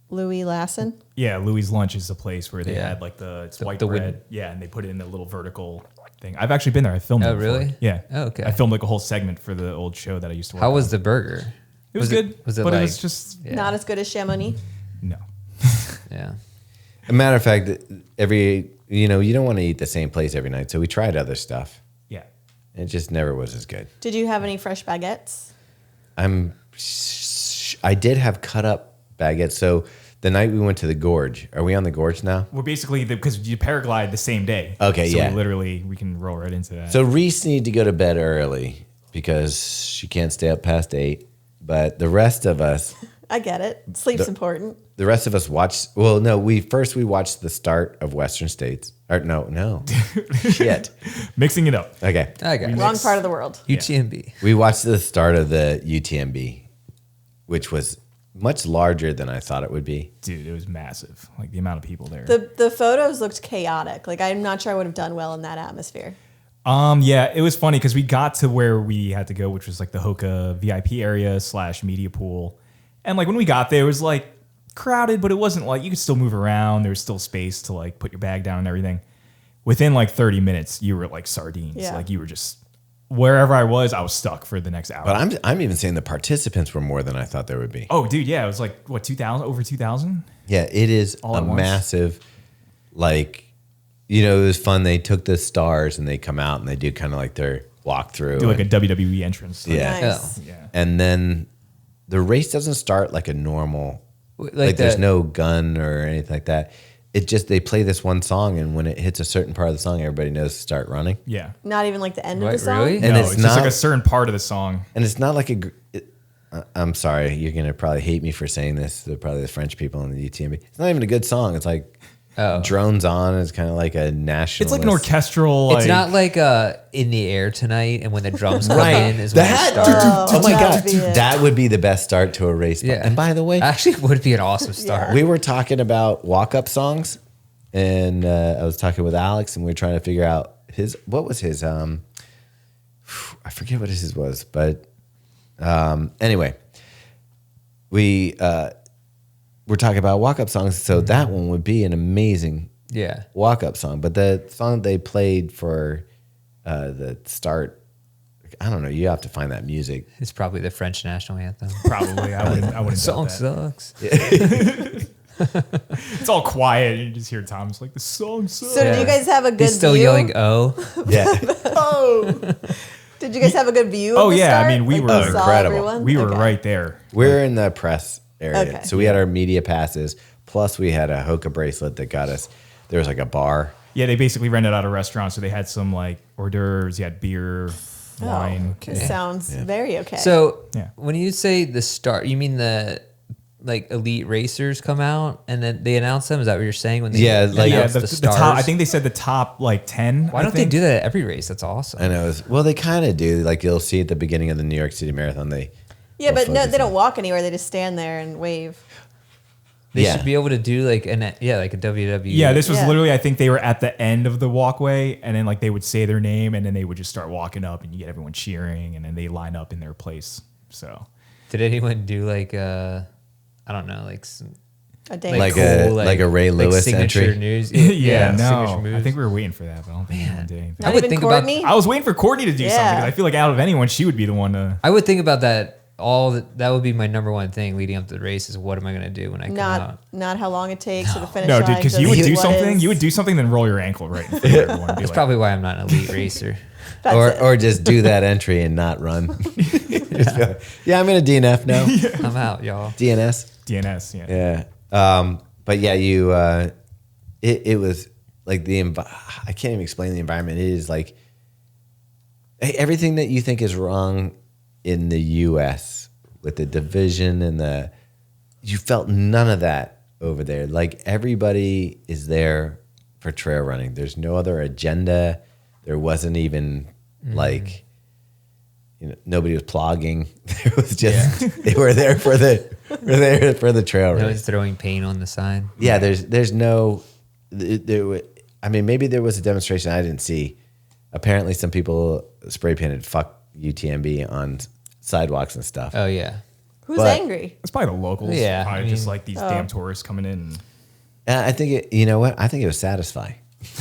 Louis Lassen. yeah, Louis Lunch is the place where they Yeah. had like it's The- white the bread. wooden- Yeah, and they put it in a little vertical thing. I've actually been there. I filmed. Oh, it before. really? Yeah. Oh, okay. I filmed like a whole segment for the old show that I used to work. How on. was the burger? It was good. Was it but like? it was just Yeah. Not as good as Chamonix. no. Yeah. A matter of fact, you don't want to eat the same place every night. So we tried other stuff. Yeah. It just never was as good. Did you have any fresh baguettes? I did have cut up baguettes. So the night we went to the gorge, are we on the gorge now? We're basically because you paraglide the same day. Okay, so yeah. we can roll right into that. So Reese needed to go to bed early because she can't stay up past 8. But the rest of us, I get it. Sleep's important. the rest of us watched. Well, no, we watched the start of Western States. Or no, shit. Mixing it up. Okay, I got it. Wrong part of the world. UTMB. we watched the start of the UTMB, which was much larger than I thought it would be. Dude, it was massive. Like the amount of people there. The photos looked chaotic. Like I'm not sure I would have done well in that atmosphere. Yeah, it was funny because we got to where we had to go, which was like the Hoka VIP area / media pool. And like when we got there, it was like crowded, but it wasn't like you could still move around. There was still space to like put your bag down and everything. Within like 30 minutes, you were like sardines. Yeah. Like you were just wherever I was stuck for the next hour. But I'm even saying the participants were more than I thought there would be. Oh, dude, yeah, it was like what 2,000 over 2,000. Yeah, it is All a at once? massive, like, it was fun. They took the stars and they come out and they do kind of like their walkthrough. Do like a and, WWE entrance. Yeah. Nice. Yeah. and then the race doesn't start like a normal, Like there's the- no gun or anything like that. It just, they play this one song and when it hits a certain part of the song, everybody knows to start running. Yeah. Not even like the end of What, the song. really? And no, it's it's just like not- a certain part of the song. And it's not like I'm sorry, you're going to probably hate me for saying this. They're probably the French people in the UTMB. It's not even a good song. It's like drones on. It's kind of like a national. It's like an orchestral. It's not like in the air tonight, and when the drums come Right. in is when it That, starts. oh my that God, would be it. that would be the best start to a race. Yeah. And by the way, Actually, would be an awesome start. we were talking about walk-up songs, and I was talking with Alex, and we were trying to figure out what was his. I forget what his was, but anyway, we were talking about walk-up songs. So that one would be an amazing Yeah. walk-up song. But the song they played for the start, I don't know. You have to find that music. It's probably the French national anthem. Probably. I wouldn't Song doubt that. sucks. It's all quiet. And you just hear Tom's like, the song sucks. So did you guys have a good He's still view? yelling "Oh." Yeah. Oh. Did you guys have a good view? Oh, of the yeah, I start? mean, we Like, were you saw incredible. everyone? We were Okay. right there. We're in the press area. Okay. So we had our media passes. Plus, we had a Hoka bracelet that got us. There was like a bar. Yeah, they basically rented out a restaurant, so they had some like hors d'oeuvres. You had beer, wine. This sounds very okay. So Yeah. when you say the start, you mean the like elite racers come out and then they announce them? Is that what you're saying when they Yeah, like- announce Yeah, the the stars? top. I think they said the top like 10. Why don't they do that at every race? That's awesome. I know. Well, they kind of do. Like you'll see at the beginning of the New York City Marathon, yeah, they'll but no, focus they don't on- walk anywhere. They just stand there and wave. They Yeah. should be able to do like like a WWE. Yeah, this was Yeah. literally, I think they were at the end of the walkway, and then like they would say their name, and then they would just start walking up, and you get everyone cheering, and then they line up in their place. So Did anyone do like I don't know, like some A dance. Like a Ray Lewis signature entry? news? yeah, signature no, moves. I think we were waiting for that, but I don't think anyone did anything. Not I would even think Courtney? I was waiting for Courtney to do something Yeah. because I feel like out of anyone, she would be the one to. I would think about that. That would be my number one thing leading up to the race is what am I going to do when I come out? Not how long it takes to the finish No, line. dude, because you just would do what something. is. You would do something, then roll your ankle right in front of everyone. And be That's like, probably why I'm not an elite racer. That's it. or just do that entry and not run. Yeah, I'm in a DNF now. I'm out, y'all. DNS. DNS. Yeah. Yeah. But yeah, it was like I can't even explain the environment. It is like everything that you think is wrong in the U.S. with the division and you felt none of that over there. Like everybody is there for trail running. There's no other agenda. There wasn't even like, nobody was plugging. There was just, they were there for the trail No race. one's throwing paint on the sign. Yeah, there's no, I mean, maybe there was a demonstration I didn't see. Apparently some people spray painted "fuck UTMB" on sidewalks and stuff. Oh, yeah. Who's but- angry? It's probably the locals. Yeah, Probably I just mean- like these damn tourists coming in. And I think you know what? I think it was satisfying.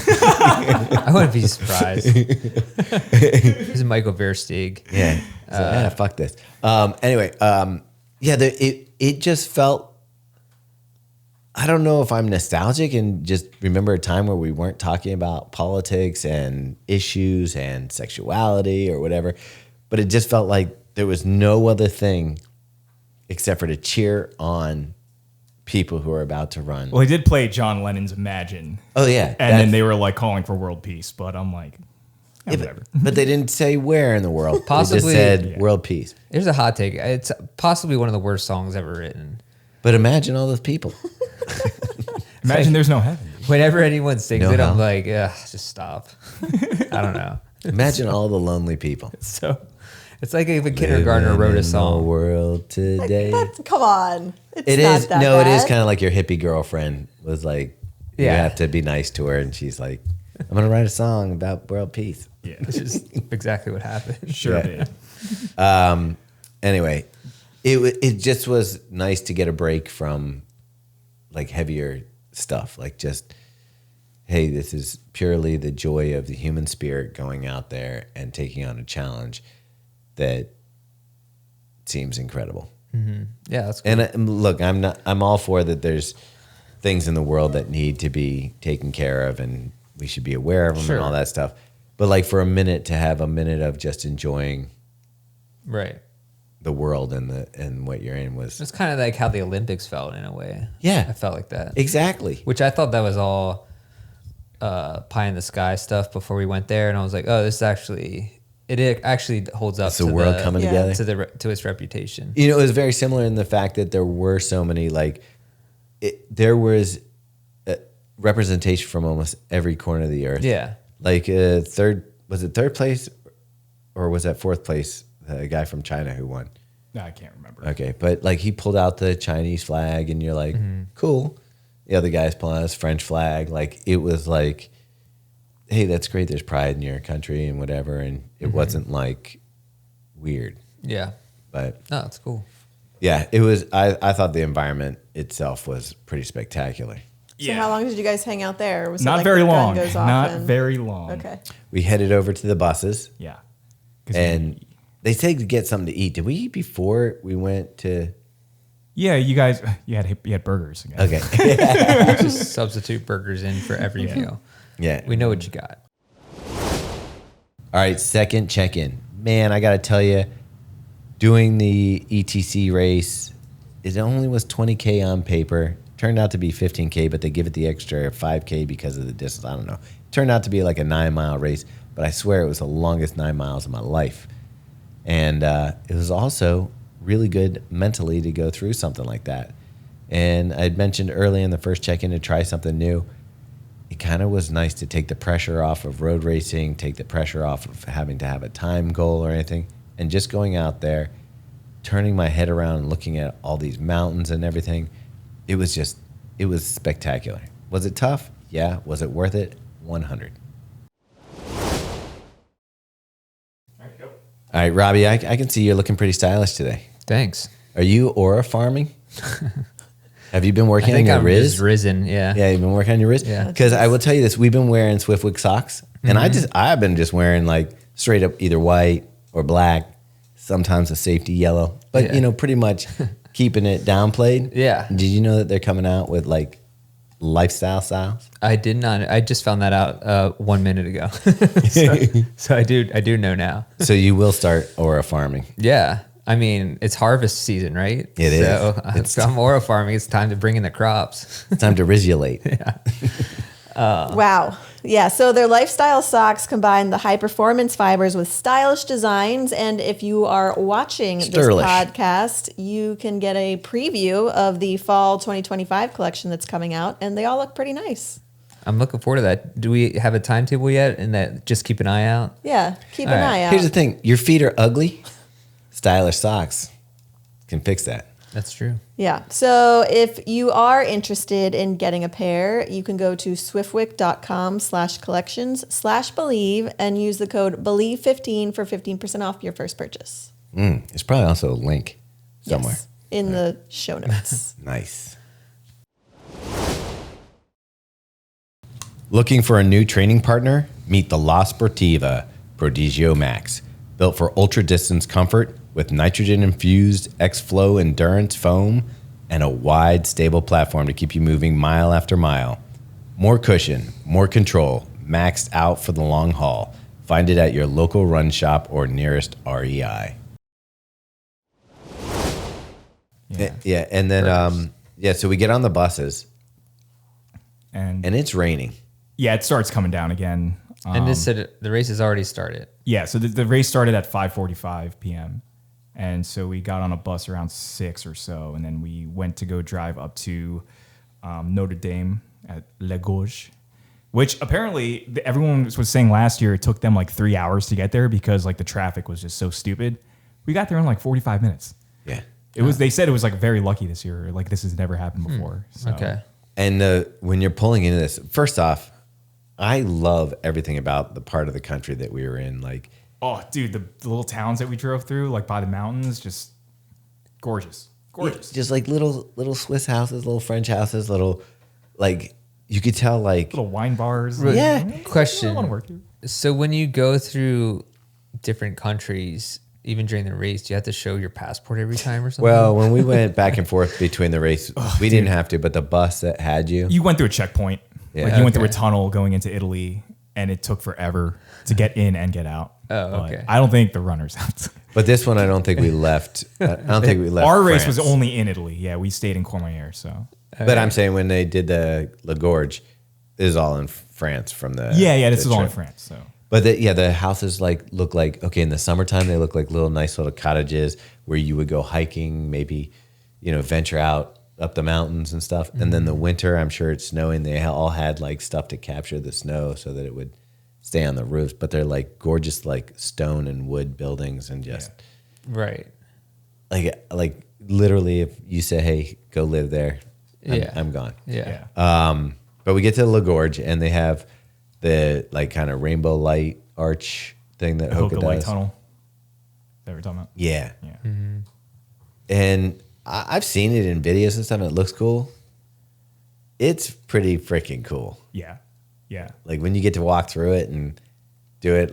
I wouldn't be surprised. It's Michael Versteeg. Yeah. Fuck this. Anyway, it just felt. I don't know if I'm nostalgic and just remember a time where we weren't talking about politics and issues and sexuality or whatever, but it just felt like there was no other thing except for to cheer on people who are about to run. Well, he did play John Lennon's Imagine. Oh, yeah. And then they were like calling for world peace, but I'm like, whatever. But they didn't say where in the world. Possibly, they just said world peace. Here's a hot take. It's possibly one of the worst songs ever written. But imagine all those people. Imagine there's no heaven. Whenever anyone sings No it, hell. I'm like, ugh, just stop. I don't know. Imagine all the lonely people. So it's like if a kindergartner wrote a Living in song. the world today. Come on. It's It not is that no, it is bad. kind of like your hippie girlfriend was like, you Yeah. have to be nice to her, and she's like, I'm gonna write a song about world peace. Yeah, Which is exactly what happened. sure Yeah. did. Anyway, it just was nice to get a break from like heavier stuff, like just, hey, this is purely the joy of the human spirit going out there and taking on a challenge that seems incredible. Yeah, that's cool. And look, I'm all for that. There's things in the world that need to be taken care of, and we should be aware of them Sure. and all that stuff. But like for a minute, to have a minute of just enjoying Right. the world and what you're in was It's kind of like how the Olympics felt in a way. Yeah. I felt like that. exactly. Which I thought that was all pie in the sky stuff before we went there, and I was like, oh, this is actually it actually holds up It's the world coming Yeah. together. to its reputation. You know, it was very similar in the fact that there were so many there was a representation from almost every corner of the earth. Yeah. Like third place or was that fourth place? The guy from China who won. No, I can't remember. Okay, but like he pulled out the Chinese flag, and you're like, cool. The other guy's pulling out his French flag. Like it was like, hey, that's great. There's pride in your country and whatever, and it wasn't like weird. Yeah. But No, it's cool. yeah, it was. I thought the environment itself was pretty spectacular. So how long did you guys hang out there? Was it Not like very the gun long. goes off Not and- very long. Okay. We headed over to the buses, Yeah. 'Cause and they said to get something to eat. Did we eat before we went to? yeah, you guys, you had burgers again. Okay. Just substitute burgers in for every meal. Yeah. We know what you got. All right, second check-in. Man, I got to tell you, doing the ETC race, it only was 20K on paper. Turned out to be 15K, but they give it the extra 5K because of the distance. I don't know. Turned out to be like a 9-mile race, but I swear it was the longest 9 miles of my life. And it was also really good mentally to go through something like that. And I'd mentioned early in the first check-in to try something new. It kind of was nice to take the pressure off of road racing, take the pressure off of having to have a time goal or anything, and just going out there, turning my head around and looking at all these mountains and everything. It was spectacular. Was it tough? Yeah. Was it worth it? 100. All right, Robbie, I can see you're looking pretty stylish today. Thanks. Are you aura farming? Have you been I working on think your I'm Riz? just risen. Yeah. Yeah, you've been working on your wrist? Yeah. Because I will tell you this, we've been wearing SWIFTWICK socks, and I've been just wearing like straight up either white or black, sometimes a safety yellow, but Yeah. pretty much keeping it downplayed. Yeah. Did you know that they're coming out with like lifestyle styles? I did not. I just found that out 1 minute ago. so I do know now. So you will start aura farming. Yeah. I mean, it's harvest season, right? It is. So if I'm aura farming, it's time to bring in the crops. It's time to risulate. Wow. Yeah. So their lifestyle socks combine the high performance fibers with stylish designs. And if you are watching this Stylish. podcast, you can get a preview of the fall 2025 collection that's coming out. And they all look pretty nice. I'm looking forward to that. Do we have a timetable yet? And that just keep an eye out. Yeah. Keep All an right. eye out. Here's the thing. Your feet are ugly. Stylish socks can fix that. That's true. Yeah. So if you are interested in getting a pair, you can go to swiftwick.com/collections/believe and use the code BELIEVE15 for 15% off your first purchase. There's probably also a link somewhere. Yes, in the show notes. Nice. Looking for a new training partner? Meet the La Sportiva Prodigio Max. Built for ultra-distance comfort with nitrogen-infused X-Flow endurance foam and a wide, stable platform to keep you moving mile after mile. More cushion, more control, maxed out for the long haul. Find it at your local run shop or nearest REI. Yeah, and then so we get on the buses, and it's raining. Yeah, it starts coming down again. And this said the race has already started. Yeah, so the race started at 5:45 p.m. And so we got on a bus around 6 or so, and then we went to go drive up to Notre Dame at Le Gorge, which apparently everyone was saying last year it took them like 3 hours to get there because like the traffic was just so stupid. We got there in like 45 minutes. Yeah. It was. They said it was like very lucky this year. Like this has never happened before. So. Okay. And when you're pulling into this, first off, I love everything about the part of the country that we were in. Like, oh, dude, the little towns that we drove through, like by the mountains, just gorgeous. Just like little Swiss houses, little French houses, little like you could tell like Little wine bars. Yeah. I don't Question. want to work here. So when you go through different countries, even during the race, do you have to show your passport every time or something? Well, when we went back and forth between the race, we didn't have to, but the bus that had you. You went through a checkpoint. Yeah. Like you went through a Okay. tunnel going into Italy, and it took forever to get in and get out. Oh, But okay. I don't think the runners have. But this one, I don't think we left. I don't think we left. Our race France. was only in Italy. Yeah, we stayed in Courmayeur. So But I'm saying when they did the La Gorge, it was all in France from the. yeah, this the is all in trip. France. So But the houses look like okay in the summertime they look like little nice little cottages where you would go hiking, maybe venture out up the mountains and stuff. And then the winter, I'm sure it's snowing. They all had like stuff to capture the snow so that it would stay on the roofs. But they're like gorgeous like stone and wood buildings and just right. like literally if you say hey go live there, I'm gone. Yeah. But we get to La Gorge and they have the like kind of rainbow light arch thing that the Hoka Hoka does. Light Tunnel. That we're talking about. Yeah. Yeah. And I've seen it in videos and stuff and it looks cool. It's pretty freaking cool. Yeah. Yeah. Like when you get to walk through it and do it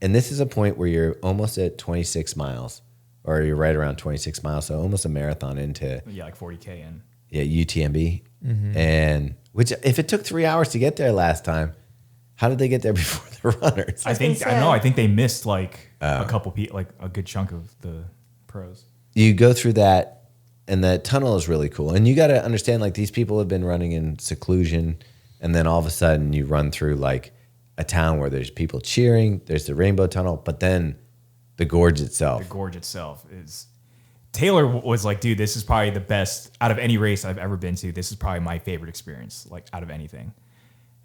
and this is a point where you're almost at 26 miles or you're right around 26 miles. So almost a marathon into Yeah, like 40K in. UTMB. And which if it took 3 hours to get there last time, how did they get there before the runners? I think they missed like a couple people, like a good chunk of the pros. You go through that and that tunnel is really cool. And you got to understand like these people have been running in seclusion and then all of a sudden you run through like a town where there's people cheering, there's the rainbow tunnel, but then the gorge itself. The gorge itself is. Taylor was like, dude, this is probably the best out of any race I've ever been to. This is probably my favorite experience, like out of anything.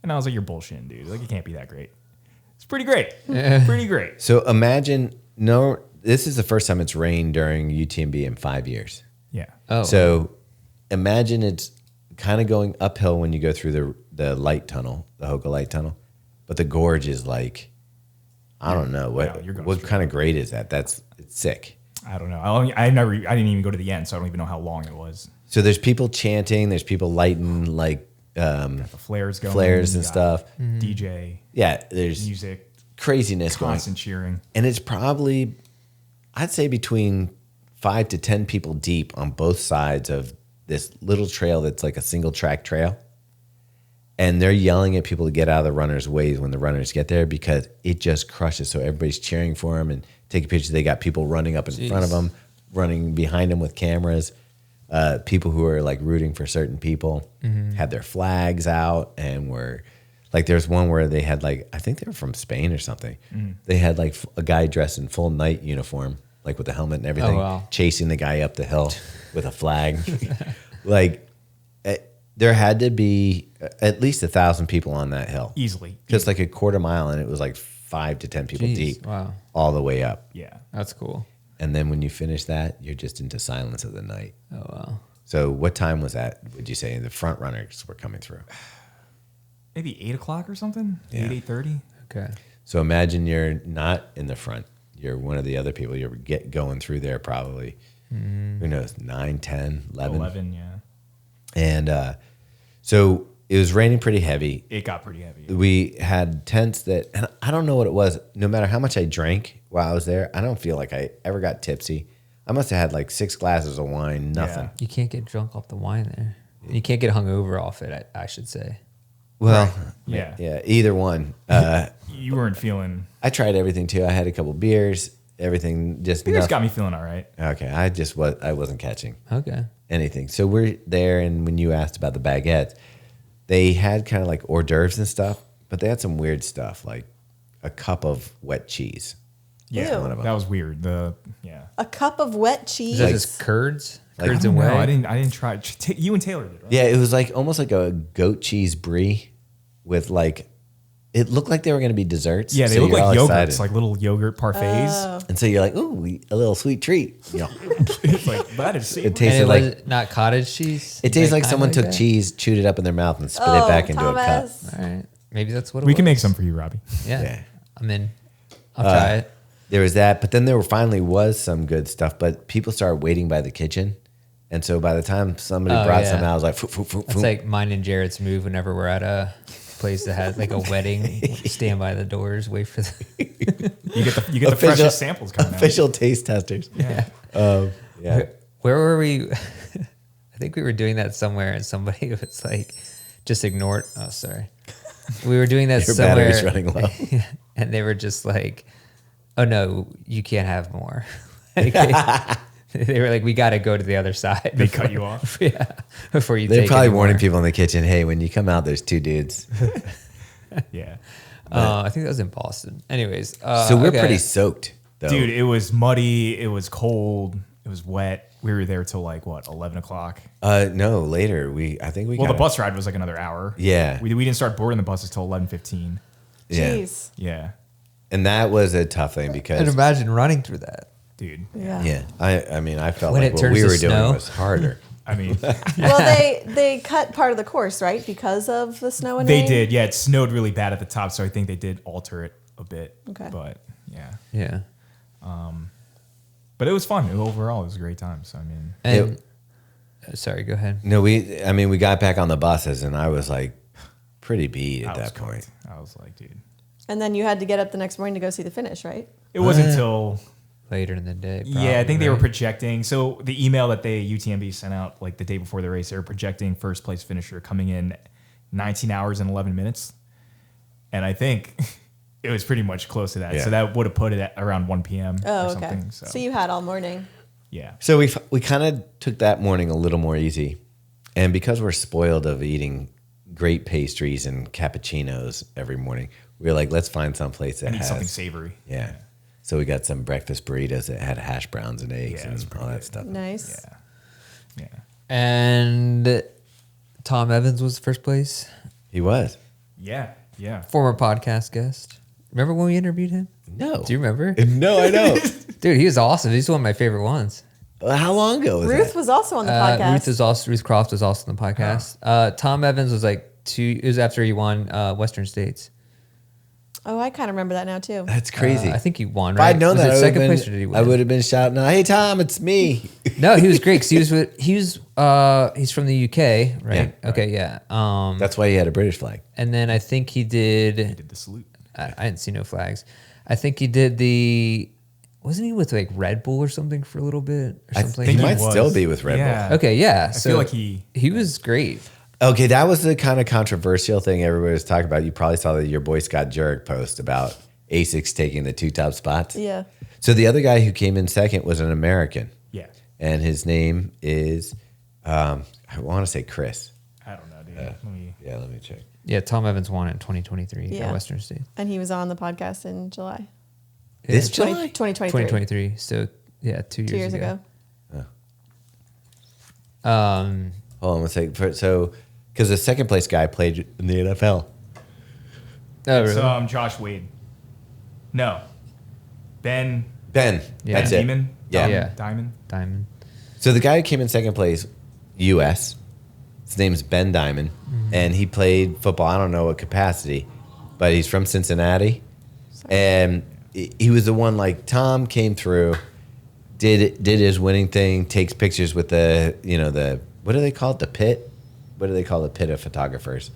And I was like, you're bullshitting, dude. Like, it can't be that great. It's pretty great. Pretty great. So imagine, this is the first time it's rained during UTMB in 5 years. Yeah. Oh. So imagine it's kind of going uphill when you go through the light tunnel, the Hoka light tunnel. But the gorge is like, I don't know. you're going What straight kind of grade is that? It's sick. I don't know. I didn't even go to the end, so I don't even know how long it was. So there's people chanting, there's people lighting like The flares going. flares you and got stuff. DJ, Yeah, there's music, craziness going. constant cheering. And it's probably, I'd say between 5 to 10 people deep on both sides of this little trail that's like a single track trail. And they're yelling at people to get out of the runners' ways when the runners get there because it just crushes. So everybody's cheering for them and taking pictures. They got people running up in front of them, running behind them with cameras. People who are like rooting for certain people had their flags out and were like, there's one where they had like, I think they were from Spain or something. They had like a guy dressed in full night uniform, like with the helmet and everything, chasing the guy up the hill with a flag. Like there had to be at least 1,000 people on that hill. Easily. Just like a quarter mile. And it was like 5 to 10 people deep. Wow. All the way up. Yeah. That's cool. And then when you finish that, you're just into silence of the night. Oh, wow. So what time was that, would you say, the front runners were coming through? Maybe 8 o'clock or something? Yeah. 8:30? Okay. So imagine you're not in the front. You're one of the other people. You're going through there probably, who knows, 9, 10, 11. 11, yeah. And so It was raining pretty heavy. It got pretty heavy. We had tents that, and I don't know what it was. No matter how much I drank while I was there, I don't feel like I ever got tipsy. I must have had like 6 glasses of wine, nothing. Yeah. You can't get drunk off the wine there. You can't get hungover off it, I should say. Well, Yeah. either one. You weren't feeling. I tried everything too. I had a couple beers, everything just Beers got me feeling all right. Okay, I wasn't catching Okay. anything. So we're there, and when you asked about the baguettes, they had kind of like hors d'oeuvres and stuff, but they had some weird stuff like a cup of wet cheese. Yeah, Ew. One of them. that was weird. A cup of wet cheese. Is that just curds? Like- Curds I and don't know. whey? I didn't try. You and Taylor did, right? Yeah, it was like almost like a goat cheese brie with like, it looked like they were going to be desserts. Yeah, they so look you're like all yogurts, excited. like little yogurt parfaits. And so you're like, ooh, a little sweet treat. You know, It's like that is. it And tasted it like was not cottage cheese? it tastes like kinda someone took that? cheese, chewed it up in their mouth, and spit it back into a cup. Thomas. All right. Maybe that's what it We was. can make some for you, Robbie. Yeah. Yeah. I'm in. I'll try it. There was that, but then there finally was some good stuff. But people started waiting by the kitchen, and so by the time somebody Oh, brought yeah. something out, I was like, "Foop, foop, foop, That's foop." like mine and Jared's move whenever we're at a place that has like a wedding. Stand by the doors, wait for the. You get the freshest samples coming out. official taste testers. Yeah. Yeah. Where were we? I think we were doing that somewhere, and somebody was like, "Just ignore it." Oh, sorry. We were doing that Your somewhere, battery's running low. and they were just like, "Oh no, you can't have more." Like, they were like, "We got to go to the other side." They cut you off. Yeah, before you. They're take probably any warning more. people in the kitchen, hey, when you come out, there's 2 dudes. Yeah. I think that was in Boston. Anyways, So we're okay. pretty soaked, though. Dude, it was muddy. It was cold. It was wet. We were there till like what, 11 o'clock? No, later. I think we Well, got the bus ride was like another hour. Yeah. We didn't start boarding the buses till 11:15. Yeah. Jeez. Yeah. And that was a tough thing And because, imagine running through that. Dude. Yeah. yeah, I mean, I felt When like it what turns we to were doing snow. was harder. I mean, Well, they cut part of the course, right? Because of the snow and they rain? did. Yeah, it snowed really bad at the top, so I think they did alter it a bit. Okay. But yeah. Yeah. But it was fun. Overall, it was a great time. So, I mean, And sorry, go ahead. No, we got back on the buses, and I was like pretty beat at I was that point. cooked. I was like, dude. And then you had to get up the next morning to go see the finish, right? It wasn't until Later in the day. yeah, I think they were probably, projecting. So the email that UTMB sent out like the day before the race, they were projecting first place finisher coming in 19 hours and 11 minutes, and I think it was pretty much close to that. Yeah. So that would have put it at around 1 p.m. Oh, or okay. something. So you had all morning. Yeah, So we kind of took that morning a little more easy, and because we're spoiled of eating great pastries and cappuccinos every morning, we were like, let's find some place that I need has something savory. Yeah. So we got some breakfast burritos that had hash browns and eggs Yeah, that's and pretty all that good. stuff. Nice. Yeah. And Tom Evans was first place. He was. Yeah. Yeah. Former podcast guest. Remember when we interviewed him? No. Do you remember? No, I don't. Dude, he was awesome. He's one of my favorite ones. How long ago was Ruth that? was also on the podcast. Ruth Croft was also on the podcast. Tom Evans was like it was after he won Western States. Oh, I kind of remember that now too. That's crazy. I think he won, If right? I'd known Was that, it I would've second been- place or did he win? I would have been shouting, "Hey Tom, it's me!" No, he was great because he's from the UK, right? Yeah. Okay, yeah. That's why he had a British flag. And then I think he did. Did the salute. I didn't see no flags. I think he did wasn't he with like Red Bull or something for a little bit or I something? think he like might that? still be with Red Yeah. Bull. Okay, yeah. I feel like he was great. Okay, that was the kind of controversial thing everybody was talking about. You probably saw your boy Scott Jurek post about Asics taking the 2 top spots. Yeah. So the other guy who came in second was an American, Yeah. and his name is I want to say Chris. I don't know, dude. Let me. Yeah, let me check. Yeah, Tom Evans won in 2023 Yeah. at Western State. And he was on the podcast in July. This Yeah, July? 2023. 2023. So yeah, 2 years, 2 years ago. Um, Hold on one second. So, because the second place guy played in the NFL. oh, It's really? Josh Wade. No. Ben. Ben. Yeah. That's it. Diamond. Yeah. Yeah. Diamond. Diamond. So the guy who came in second place, U.S. His name's Ben Diamond, and he played football. I don't know what capacity, but he's from Cincinnati, and he was the one. Like Tom came through, did his winning thing, takes pictures with the what do they call it, the pit, what do they call the pit of photographers?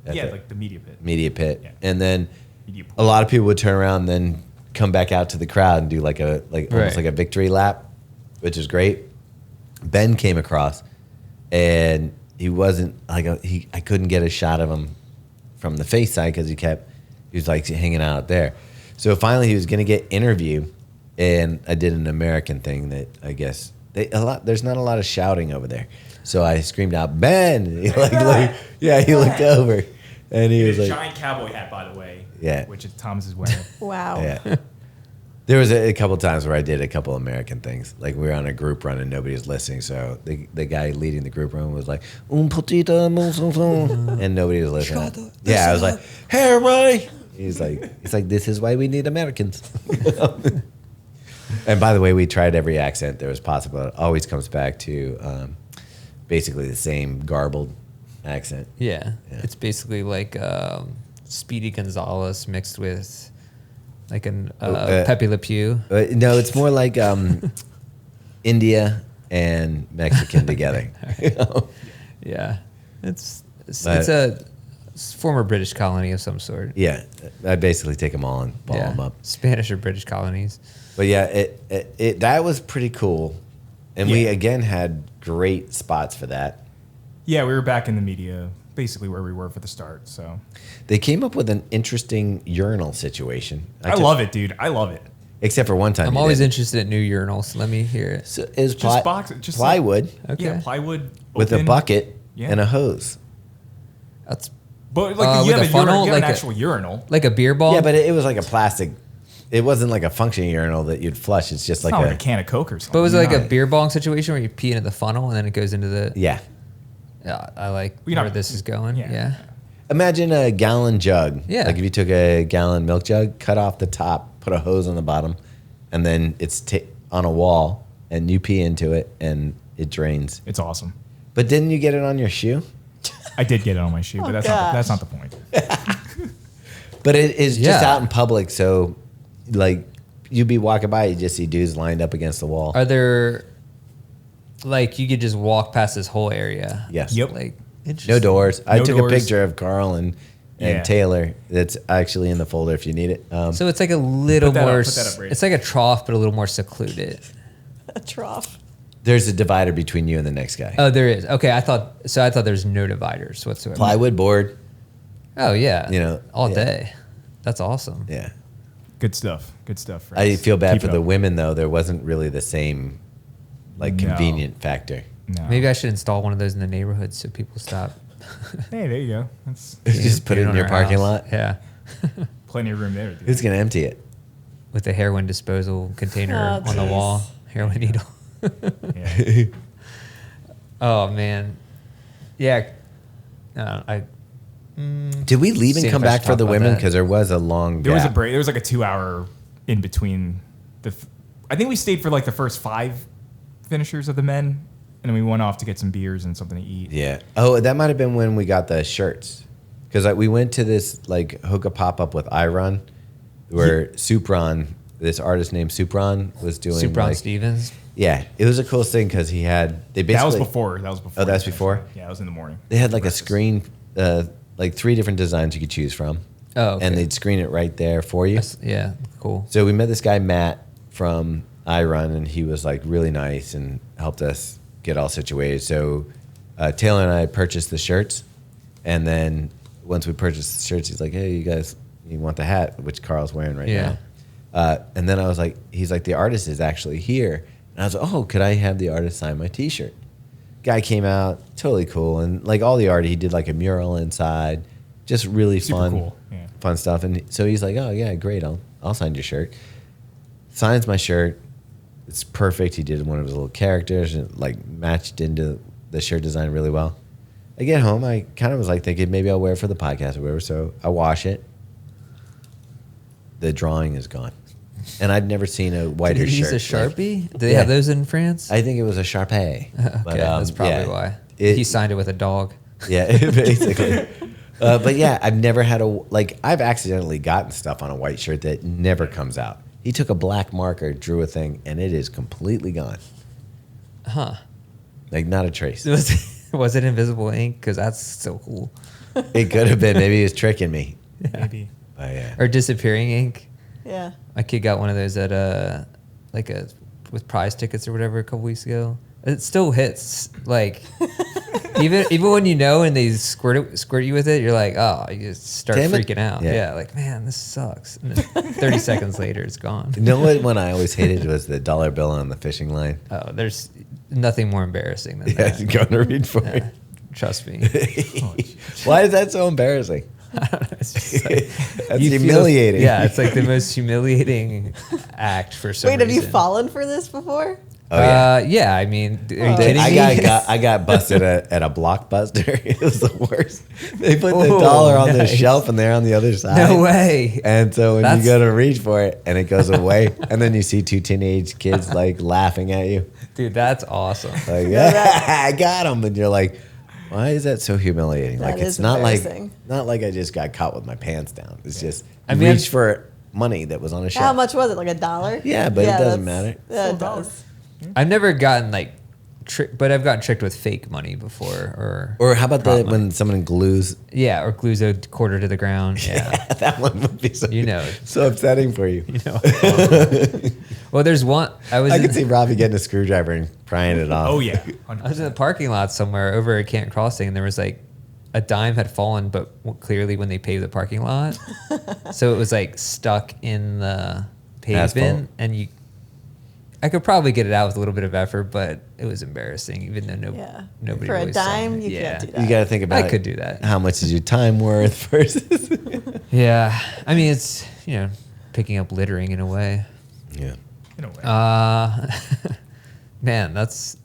Like the media pit. Media pit. Yeah. And then Media a lot of people would turn around and then come back out to the crowd and do almost Right. like a victory lap, which is great. Ben came across and he wasn't I couldn't get a shot of him from the face side because he was like hanging out there. So finally he was going to get interviewed, and I did an American thing that I guess there's not a lot of shouting over there. So I screamed out, Ben! And he he looked over and he was like, giant cowboy hat, by the way. Yeah. Which Thomas is wearing. Wow. yeah. There was a couple times where I did a couple American things. Like we were on a group run and nobody was listening. So the guy leading the group run was like, and nobody was listening. Yeah, I was like, hey, everybody. He's like, this is why we need Americans. And by the way, we tried every accent there was possible. It always comes back to basically the same garbled accent. Yeah. It's basically like Speedy Gonzalez mixed with like an Pepe Le Pew. No, it's more like India and Mexican together. Yeah. It's a former British colony of some sort. Yeah, I basically take them all and ball them up. Spanish or British colonies. But yeah, that was pretty cool. And we again had great spots for that. Yeah, we were back in the media, basically where we were for the start. So They came up with an interesting urinal situation. I love it, dude. I love it. Except for one time. I'm always interested in new urinals. Let me hear it. So it was Just plywood Okay. Yeah, plywood with a open. bucket Yeah. and a hose. That's But like you with have, a funnel, you have like an actual urinal. like a beer ball. Yeah, but it was like a plastic. It wasn't like a functioning urinal that you'd flush. It's just It's like not a like a can of Coke or something. But was it like No. a beer bong situation where you pee into the funnel and then it goes into the? yeah. Yeah, I like You know- where this is going. Yeah. Yeah. Imagine a gallon jug. Yeah. Like if you took a gallon milk jug, cut off the top, put a hose on the bottom, and then it's on a wall, and you pee into it, and it drains. It's awesome. But didn't you get it on your shoe? I did get it on my shoe, but that's not the point. But it is just Yeah. out in public, so like you'd be walking by, you just see dudes lined up against the wall. Are there like you could just walk past this whole area? Yes. Yep. Like interesting. No doors. I No took doors. a picture of Carl and Yeah. Taylor. That's actually in the folder if you need it. So it's like a little Put that up, more. put that up, Brady. It's like a trough, but a little more secluded. A trough. there's a divider between you and the next guy. Oh, there is. Okay, I thought there's no dividers whatsoever. Plywood board. Oh yeah. You know, all yeah. day. That's awesome. Yeah. Good stuff. Good stuff. I Friends. feel bad Keep for it the up. women though. There wasn't really the same like No. convenient factor. No. Maybe I should install one of those in the neighborhood so people stop. Hey, there you go. That's Just put it in on your our parking house. lot. Yeah. plenty of room there. To do Who's that. gonna empty it? With the heroin disposal container Oh, on the jeez. wall. Heroin needle. Yeah. Oh man. Yeah. Did we leave and Seeing come if I back should for talk the about women? that. Because there was a long There was a gap. break. There was like a 2-hour in between I think we stayed for like the first 5 finishers of the men, and then we went off to get some beers and something to eat. Yeah. Oh, that might have been when we got the shirts. Because we went to this like Hoka pop-up with Iron, where Supron, this artist named Supron, was doing Supron like, Stevens. Yeah, it was a cool thing because they basically That was before. That was before. Oh, that's the before? finish. Yeah, it was in the morning. They had like a Breakfast. screen, like 3 different designs you could choose from. Oh, okay. And they'd screen it right there for you. Yeah, cool. So we met this guy Matt from iRun, and he was like really nice and helped us get all situated. So Taylor and I purchased the shirts, and then once we purchased the shirts, he's like, "Hey, you want the hat?" Which Karl's wearing right Yeah. now. And then I was like, he's like, "The artist is actually here," and I was like, "Oh, could I have the artist sign my T-shirt?" Guy came out, totally cool, and like all the art, he did like a mural inside, just really Super fun, cool. Yeah. fun stuff. And so he's like, "Oh yeah, great, I'll sign your shirt." Signs my shirt. It's perfect. He did one of his little characters and like matched into the shirt design really well. I get home, I kind of was like thinking maybe I'll wear it for the podcast or whatever. So I wash it. The drawing is gone, and I'd never seen a whiter Did he shirt. use a Sharpie? Do they Yeah. have those in France? I think it was a Sharpie. Okay, that's probably why. He signed it with a dog. Yeah, basically. But yeah, I've never had I've accidentally gotten stuff on a white shirt that never comes out. He took a black marker, drew a thing, and it is completely gone. Huh. Like not a trace. Was it invisible ink? Because that's so cool. It could have been. Maybe he was tricking me. Maybe. But yeah. Or disappearing ink. Yeah. My kid got one of those at with prize tickets or whatever a couple weeks ago. It still hits like even when you know and they squirt you with it, you're like, oh, you just start Damn it. freaking out. Yeah. Yeah, like man, this sucks. And then 30 seconds later, it's gone. You know what one I always hated was the dollar bill on the fishing line. Oh, there's nothing more embarrassing than Yeah, that. going to reach for Yeah, trust me. it. Why is that so embarrassing? It's just like, That's you feel- humiliating. yeah, it's like the most humiliating act for some Wait, have you reason. fallen for this before? Oh, yeah. Yeah, I mean, are you kidding me? I got busted at a Blockbuster. It was the worst. They put the Oh, dollar on the nice. shelf and they're on the other side. No way. And so when That's- you go to reach for it and it goes away, and then you see two teenage kids like laughing at you, Dude, that's awesome. like, yeah, I got him, and you're like, why is that so humiliating? That Like is it's not like embarrassing. I just got caught with my pants down. It's just I mean, reach for money that was on a shelf. How much was it? Like $1? Yeah, but it doesn't that's- matter. Yeah, Still it a dollar. does. I've never gotten like but I've gotten tricked with fake money before Or how about prop money. when someone glues? Yeah, or glues a quarter to the ground. Yeah. That one would be so, You know. so upsetting for you. You know. Well, there's one I I could see Robbie getting a screwdriver and prying it off. Oh yeah. I was in the parking lot somewhere over at Canton Crossing, and there was like a dime had fallen, but clearly when they paved the parking lot, so it was like stuck in the pavement, Asphalt. and I could probably get it out with a little bit of effort, but it was embarrassing, even though Yeah. nobody For a really saw dime, me. you Yeah. can't do that. You got to think about I could do that. How much is your time worth versus? Yeah, I mean it's picking up littering in a way. Yeah. In a way. Man, that's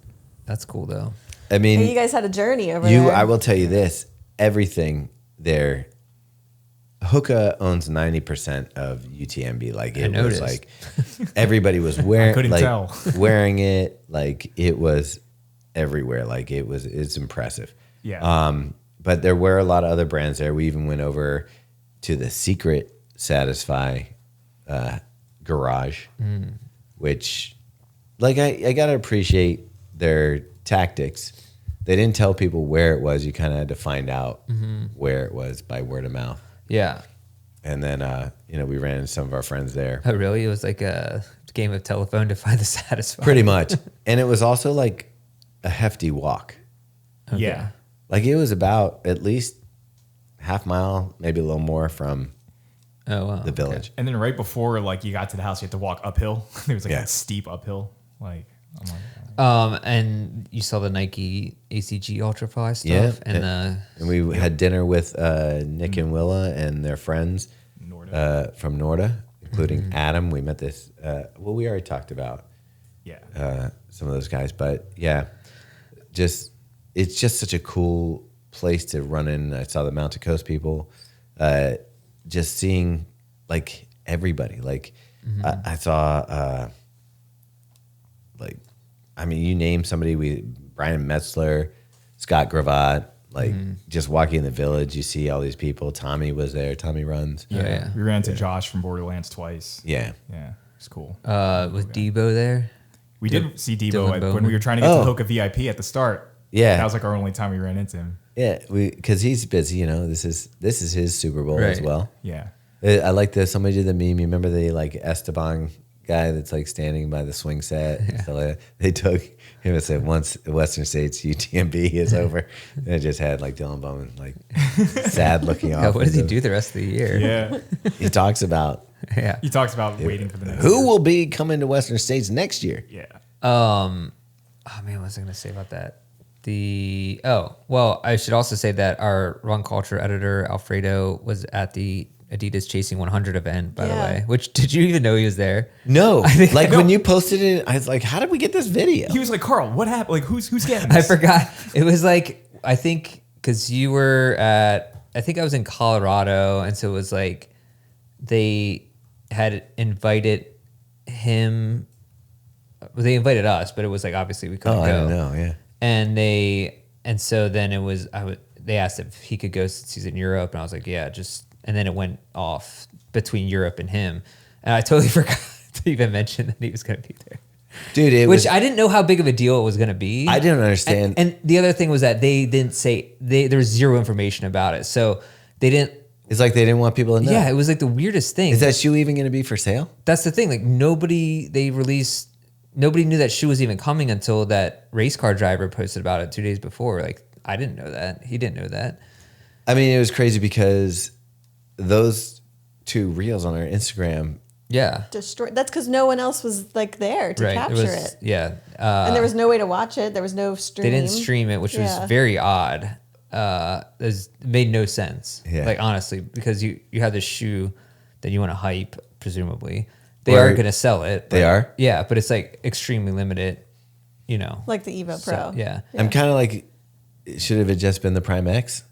cool though. I mean, Hey, you guys had a journey over there. I will tell you this: everything there. Hoka owns 90% of UTMB. Like it was noticed. like everybody was wearing, couldn't like tell. wearing it. Like it was everywhere. Like it's impressive. Yeah. But there were a lot of other brands there. We even went over to the Secret Satisfy garage, which, like, I gotta appreciate their tactics. They didn't tell people where it was. You kind of had to find out where it was by word of mouth. Yeah. And then, we ran into some of our friends there. Oh, really? It was like a game of telephone to find the satisfied. Pretty much. And it was also like a hefty walk. Yeah. Like it was about at least half mile, maybe a little more from Oh, wow. the village. And then right before like you got to the house, you had to walk uphill. There was like Yeah. that steep uphill. Like I'm like, And you saw the Nike ACG Ultrafly stuff, Yeah. and And we had dinner with Nick and Willa and their friends Norda. from Norda, including Adam. We met this, we already talked about yeah. some of those guys, but yeah, it's just such a cool place to run in. I saw the Mountain Coast people, just seeing like everybody. Like I saw, you name somebody. Brian Metzler, Scott Gravatt. Like just walking in the village, you see all these people. Tommy was there. Tommy runs. yeah. We ran into Josh from Borderlands twice. Yeah. Yeah. It's cool. Was Debo there? We did see Debo Dylan when Bowman. we were trying to get Oh. to Hoka VIP at the start. Yeah. That was like our only time we ran into him. Yeah, because he's busy. This is his Super Bowl as Right. well. Yeah. I like this. Somebody did the meme. You remember the like Esteban guy that's like standing by the swing set? And stuff like that? They took him and said, once the Western States UTMB is over, and it just had like Dylan Bowman like sad looking off. Yeah, what does he into- do the rest of the year? Yeah. He talks about Yeah. He talks about waiting for the next who year. will be coming to Western States next year. Yeah. Oh man, what was I going to say about that? I should also say that our run culture editor Alfredo was at the Adidas Chasing 100 event, by the Yeah. way. Which did you even know he was there? No, think- like No. when you posted it, I was like, "How did we get this video?" He was like, Karl, what happened? Like, who's getting I this? forgot. It was like I think because you were I think I was in Colorado, and so it was like they had invited him. Well, they invited us, but it was like obviously we couldn't Oh, go. I don't know. Yeah. And so then it was they asked if he could go since he's in Europe, and I was like, yeah, and then it went off between Europe and him, and I totally forgot to even mention that he was going to be there. Dude, which I didn't know how big of a deal it was going to be. I didn't understand. And the other thing was that they didn't say, there was zero information about it. So they didn't. It's like they didn't want people to know. Yeah, it was like the weirdest thing. Is that shoe even going to be for sale? That's the thing. Like nobody knew that shoe was even coming until that race car driver posted about it 2 days before. Like I didn't know that. He didn't know that. I mean, it was crazy because those 2 reels on our Instagram. Yeah. Destroy. That's because no one else was like there to capture it. Yeah. And there was no way to watch it. There was no stream. They didn't stream it, which was very odd. It made no sense. Yeah. Like honestly, because you have this shoe that you want to hype, presumably. They are going to sell it. They are? Yeah, but it's like extremely limited, you know. Like the Evo Pro. Yeah. I'm kind of like, should have it just been the Prime X?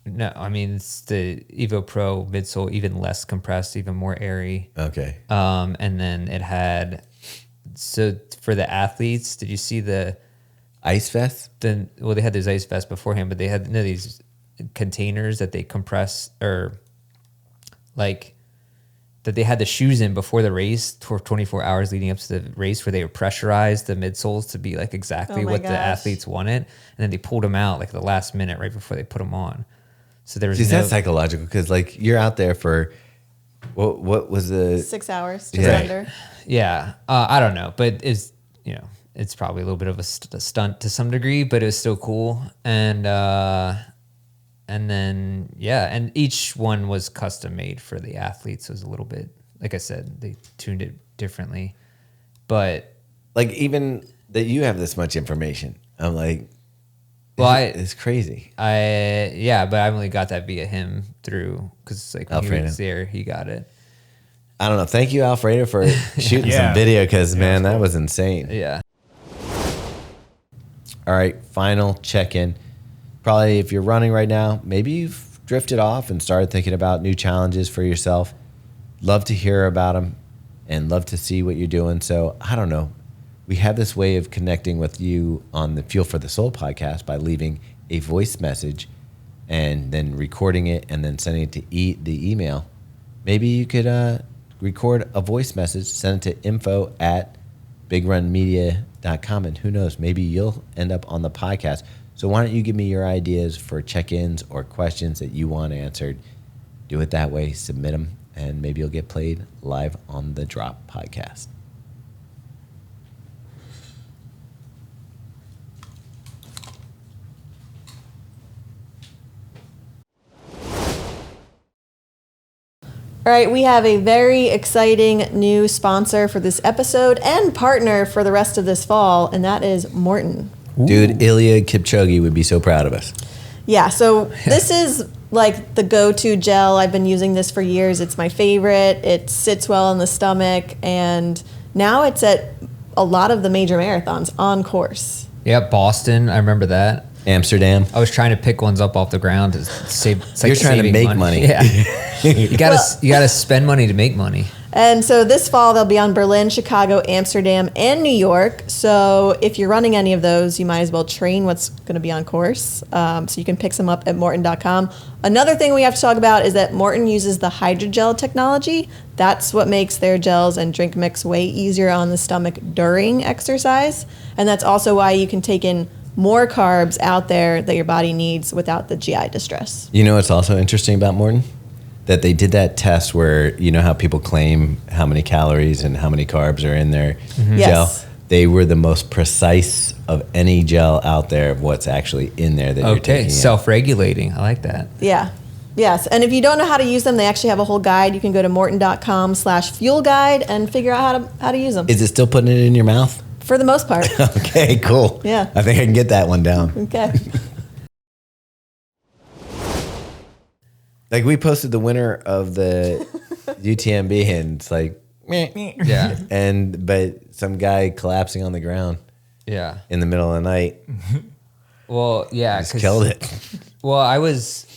No, I mean, it's the Evo Pro midsole, even less compressed, even more airy. Okay. And then it had, so for the athletes, did you see the Ice vest? well, they had those ice vests beforehand, but they had these containers that they compress, or like that they had the shoes in before the race for 24 hours leading up to the race, where they would pressurize the midsoles to be like exactly what the athletes wanted. And then they pulled them out like the last minute right before they put them on. So there was Is that psychological? Because like you're out there for what was the 6 hours, just under. Yeah, I don't know, but it's probably a little bit of a stunt to some degree, but it was still cool. And then and each one was custom made for the athletes. It was a little bit, like I said, they tuned it differently, but like even that you have this much information, I'm like. Well, it's crazy. but I only got that via him through, because like when he was there, he got it. I don't know. Thank you, Alfredo, for shooting some video, because man, that was insane. Yeah. All right, final check-in. Probably if you're running right now, maybe you've drifted off and started thinking about new challenges for yourself. Love to hear about them and love to see what you're doing. So I don't know. We have this way of connecting with you on the Fuel for the Soul podcast by leaving a voice message and then recording it and then sending it to the email. Maybe you could record a voice message, send it to info@bigrunmedia.com, and who knows, maybe you'll end up on the podcast. So why don't you give me your ideas for check-ins or questions that you want answered? Do it that way, submit them, and maybe you'll get played live on the Drop podcast. All right, we have a very exciting new sponsor for this episode and partner for the rest of this fall, and that is MAURTEN. Dude, Ilya Kipchoge would be so proud of us. Yeah, so this is like the go-to gel. I've been using this for years. It's my favorite. It sits well in the stomach, and now it's at a lot of the major marathons on course. Yeah, Boston, I remember that. Amsterdam. I was trying to pick ones up off the ground to save. It's like You're trying to make money. Yeah, you gotta spend money to make money. And so this fall they'll be on Berlin, Chicago, Amsterdam, and New York. So if you're running any of those, you might as well train what's going to be on course. So you can pick some up at mourten.com. Another thing we have to talk about is that MAURTEN uses the hydrogel technology. That's what makes their gels and drink mix way easier on the stomach during exercise. And that's also why you can take in more carbs out there that your body needs without the GI distress. You know what's also interesting about MAURTEN? That they did that test where, you know how people claim how many calories and how many carbs are in their gel? Yes. They were the most precise of any gel out there of what's actually in there that you're taking in. Self-regulating. I like that. Yeah. Yes. And if you don't know how to use them, they actually have a whole guide. You can go to mourten.com/fuel guide and figure out how to use them. Is it still putting it in your mouth? For the most part. Okay, cool. Yeah. I think I can get that one down. Okay. Like we posted the winner of the UTMB and it's like, meh. Yeah. But some guy collapsing on the ground Yeah. in the middle of the night Well, yeah. just killed it. Well, I was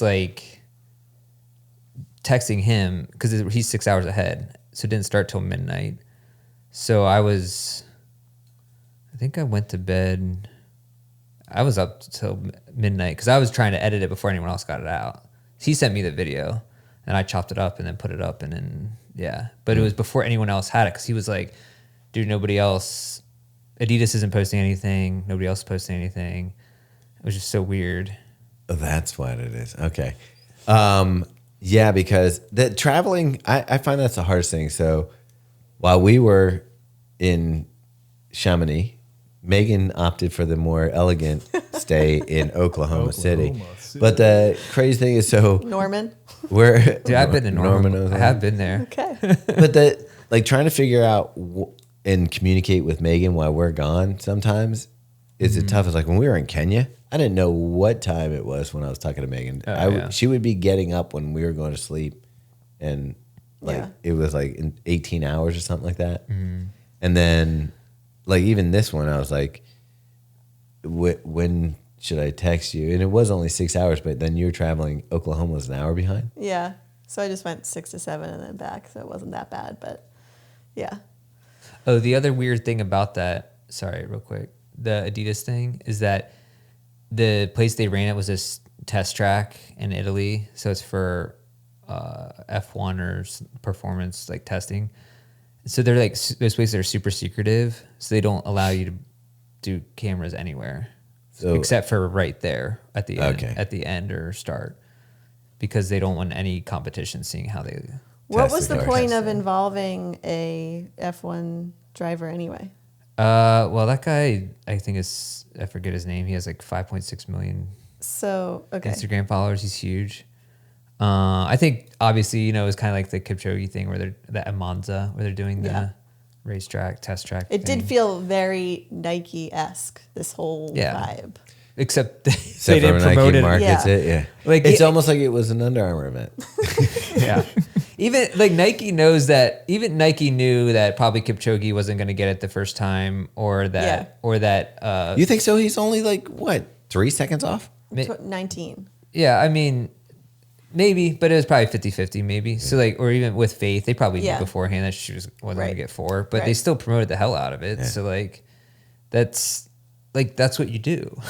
like texting him because he's 6 hours ahead. So it didn't start till midnight. So I think I went to bed. I was up till midnight because I was trying to edit it before anyone else got it out. He sent me the video and I chopped it up and then put it up. And then, Yeah, but it was before anyone else had it because he was like, dude, nobody else, Adidas isn't posting anything. Nobody else is posting anything. It was just so weird. Oh, that's what it is. Okay. Yeah, because the traveling, I find that's the hardest thing. So while we were in Chamonix, Megan opted for the more elegant stay in Oklahoma City. But the crazy thing is, so Norman. we're Dude, I've been to Norman. knows I that. have been there. Okay. But trying to figure out and communicate with Megan while we're gone sometimes is it tough. It's like when we were in Kenya, I didn't know what time it was when I was talking to Megan. She would be getting up when we were going to sleep, and it was like in 18 hours or something like that. And then like even this one, I was like, when should I text you? And it was only 6 hours, but then you were traveling. Oklahoma was an hour behind. Yeah. So I just went 6 to 7 and then back. So it wasn't that bad, but yeah. Oh, the other weird thing about that, sorry, real quick, the Adidas thing is that the place they ran it was this test track in Italy. So it's for F1 or performance like testing. So they're like, those places are super secretive. So they don't allow you to do cameras anywhere except for right there at the end, at the end or start, because they don't want any competition seeing how they. What was the point of involving a F1 driver anyway? Well, that guy, I think I forget his name. He has like 5.6 million Instagram followers. He's huge. I think obviously, it's kind of like the Kipchoge thing where they're at Monza, where they're doing the racetrack, test track. It did feel very Nike-esque, this whole vibe. Except they didn't promote it. Markets it. Yeah. Like it's almost like it was an Under Armour event. Yeah. Even like Nike knows that. Even Nike knew that probably Kipchoge wasn't going to get it the first time, or that. You think so? He's only like what, 3 seconds off? 19. Yeah, I mean, maybe, but it was probably 50-50 maybe. Yeah. So like, or even with Faith, they probably knew beforehand that she wasn't going to get 4, but they still promoted the hell out of it. Yeah. So like, that's what you do,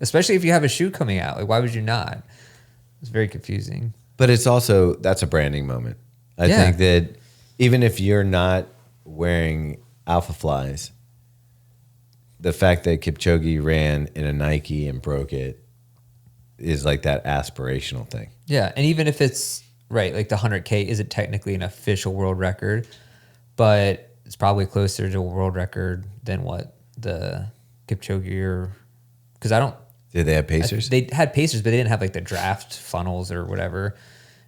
especially if you have a shoe coming out. Like, why would you not? It's very confusing. But it's also, that's a branding moment. I think that even if you're not wearing Alpha Flies, the fact that Kipchoge ran in a Nike and broke it is like that aspirational thing. Yeah, and even if it's like the 100K isn't technically an official world record, but it's probably closer to a world record than what the Kipchoge or because I don't. Did they have pacers? They had pacers, but they didn't have like the draft funnels or whatever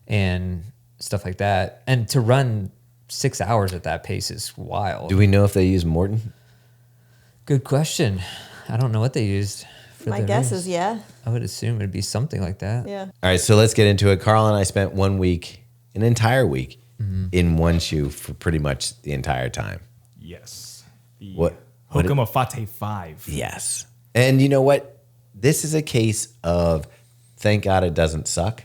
and stuff like that. And to run 6 hours at that pace is wild. Do we know if they use MAURTEN? Good question. I don't know what they used. My guess is I would assume it'd be something like that. Yeah. All right, so let's get into it. Karl and I spent 1 week, an entire week, in one shoe for pretty much the entire time. Yes. Hoka Mafate 5. Yes. And you know what? This is a case of thank God it doesn't suck,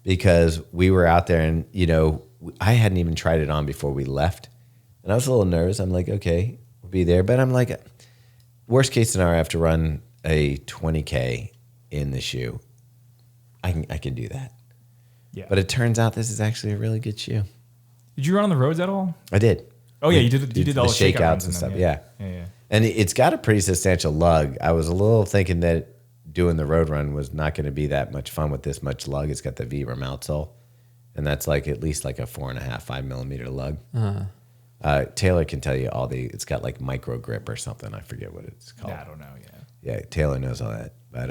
because we were out there and, I hadn't even tried it on before we left. And I was a little nervous. I'm like, okay, we'll be there. But I'm like, worst case scenario, I have to run a 20K in the shoe. I can do that. Yeah. But it turns out this is actually a really good shoe. Did you run on the roads at all? I did. Oh yeah, you did all the shakeouts and stuff. Yeah. And it's got a pretty substantial lug. I was a little thinking that doing the road run was not going to be that much fun with this much lug. It's got the Vibram outsole, and that's like at least like a 4.5, 5 millimeter lug. Taylor can tell you it's got like micro grip or something. I forget what it's called. Yeah, I don't know. Yeah, Taylor knows all that. But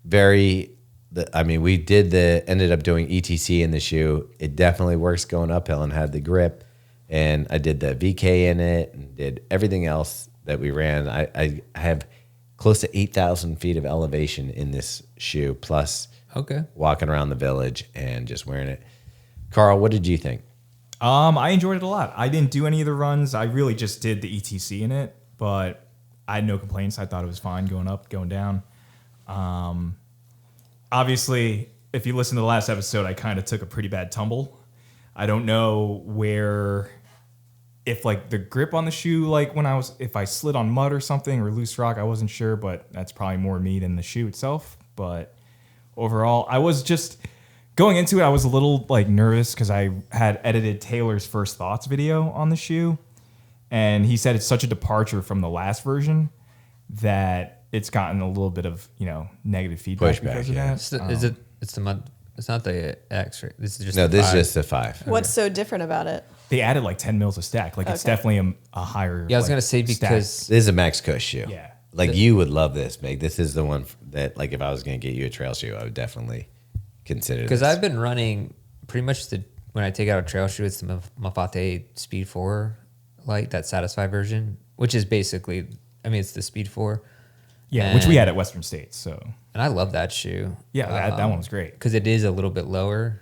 we ended up doing ETC in the shoe. It definitely works going uphill and had the grip. And I did the VK in it and did everything else that we ran. I have close to 8,000 feet of elevation in this shoe, plus walking around the village and just wearing it. Karl, what did you think? I enjoyed it a lot. I didn't do any of the runs. I really just did the ETC in it, but I had no complaints. I thought it was fine going up, going down. Obviously, if you listen to the last episode, I kind of took a pretty bad tumble. I don't know if like the grip on the shoe, like if I slid on mud or something or loose rock, I wasn't sure, but that's probably more me than the shoe itself. But overall, I was just going into it, I was a little like nervous because I had edited Taylor's first thoughts video on the shoe, and he said it's such a departure from the last version that it's gotten a little bit of negative feedback Pushback, because of yeah. that. Is it? It's the month. It's not the X, right? This is just No, the this is 5. just a 5. What's so different about it? They added like 10 mils a stack. Like it's Okay. definitely a higher. Yeah, I was like, gonna say stack. because This is a Max Kush shoe. Yeah. Like you would love this, Meg. This is the one that, like, if I was going to get you a trail shoe, I would definitely consider this. I've been running pretty much when I take out a trail shoe, it's the Mafate Speed 4 Light, that Satisfy version, which is basically, it's the Speed 4. Yeah, which we had at Western States. So And I love that shoe. yeah, that one was great. Because it is a little bit lower,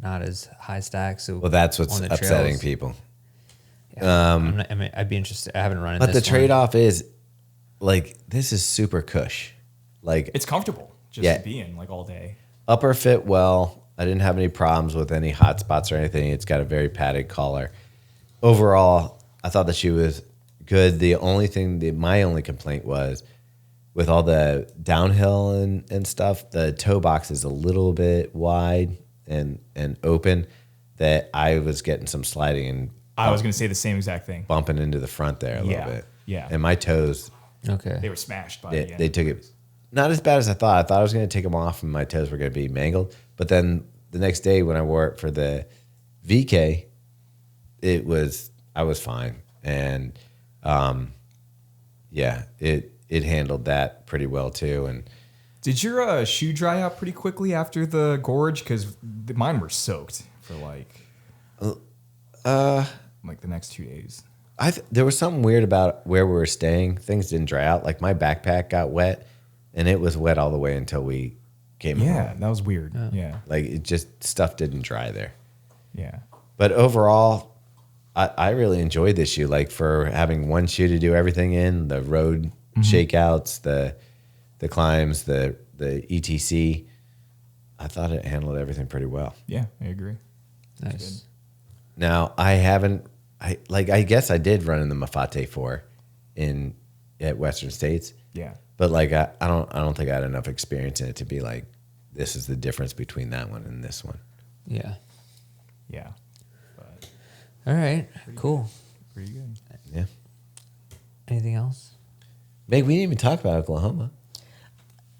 not as high stack. So Well, that's what's on the upsetting trails- people. Yeah, I'd be interested. I haven't run in But this the trade-off is, like, this is super cush. Like, It's comfortable just Yeah. to be in like all day. upper fit well. I didn't have any problems with any hot spots or anything. It's got a very padded collar. Overall, I thought the shoe was good. The only thing, my only complaint was with all the downhill and stuff, the toe box is a little bit wide and open that I was getting some sliding and I was going to say the same exact thing. bumping into the front there a little bit. yeah. And my toes, Okay. They were smashed by they, the end. they took it not as bad as I thought. I thought I was going to take them off and my toes were going to be mangled. But then the next day when I wore it for the VK, I was fine. And it handled that pretty well too. And Did your shoe dry out pretty quickly after the gorge? Because mine were soaked for like the next 2 days. there was something weird about where we were staying. Things didn't dry out. Like my backpack got wet, and it was wet all the way until we came Yeah, home. that was weird. Yeah. Like it just stuff didn't dry there. Yeah. But overall, I really enjoyed this shoe. Like for having one shoe to do everything in, the road shakeouts, the climbs, the ETC. I thought it handled everything pretty well. Yeah, I agree. Nice. Now I guess I did run in the Mafate 4 at Western States. Yeah. But like I don't think I had enough experience in it to be like, this is the difference between that one and this one. Yeah. Yeah. But All right. Cool. pretty good. Yeah. Anything else? Meg, we didn't even talk about Oklahoma.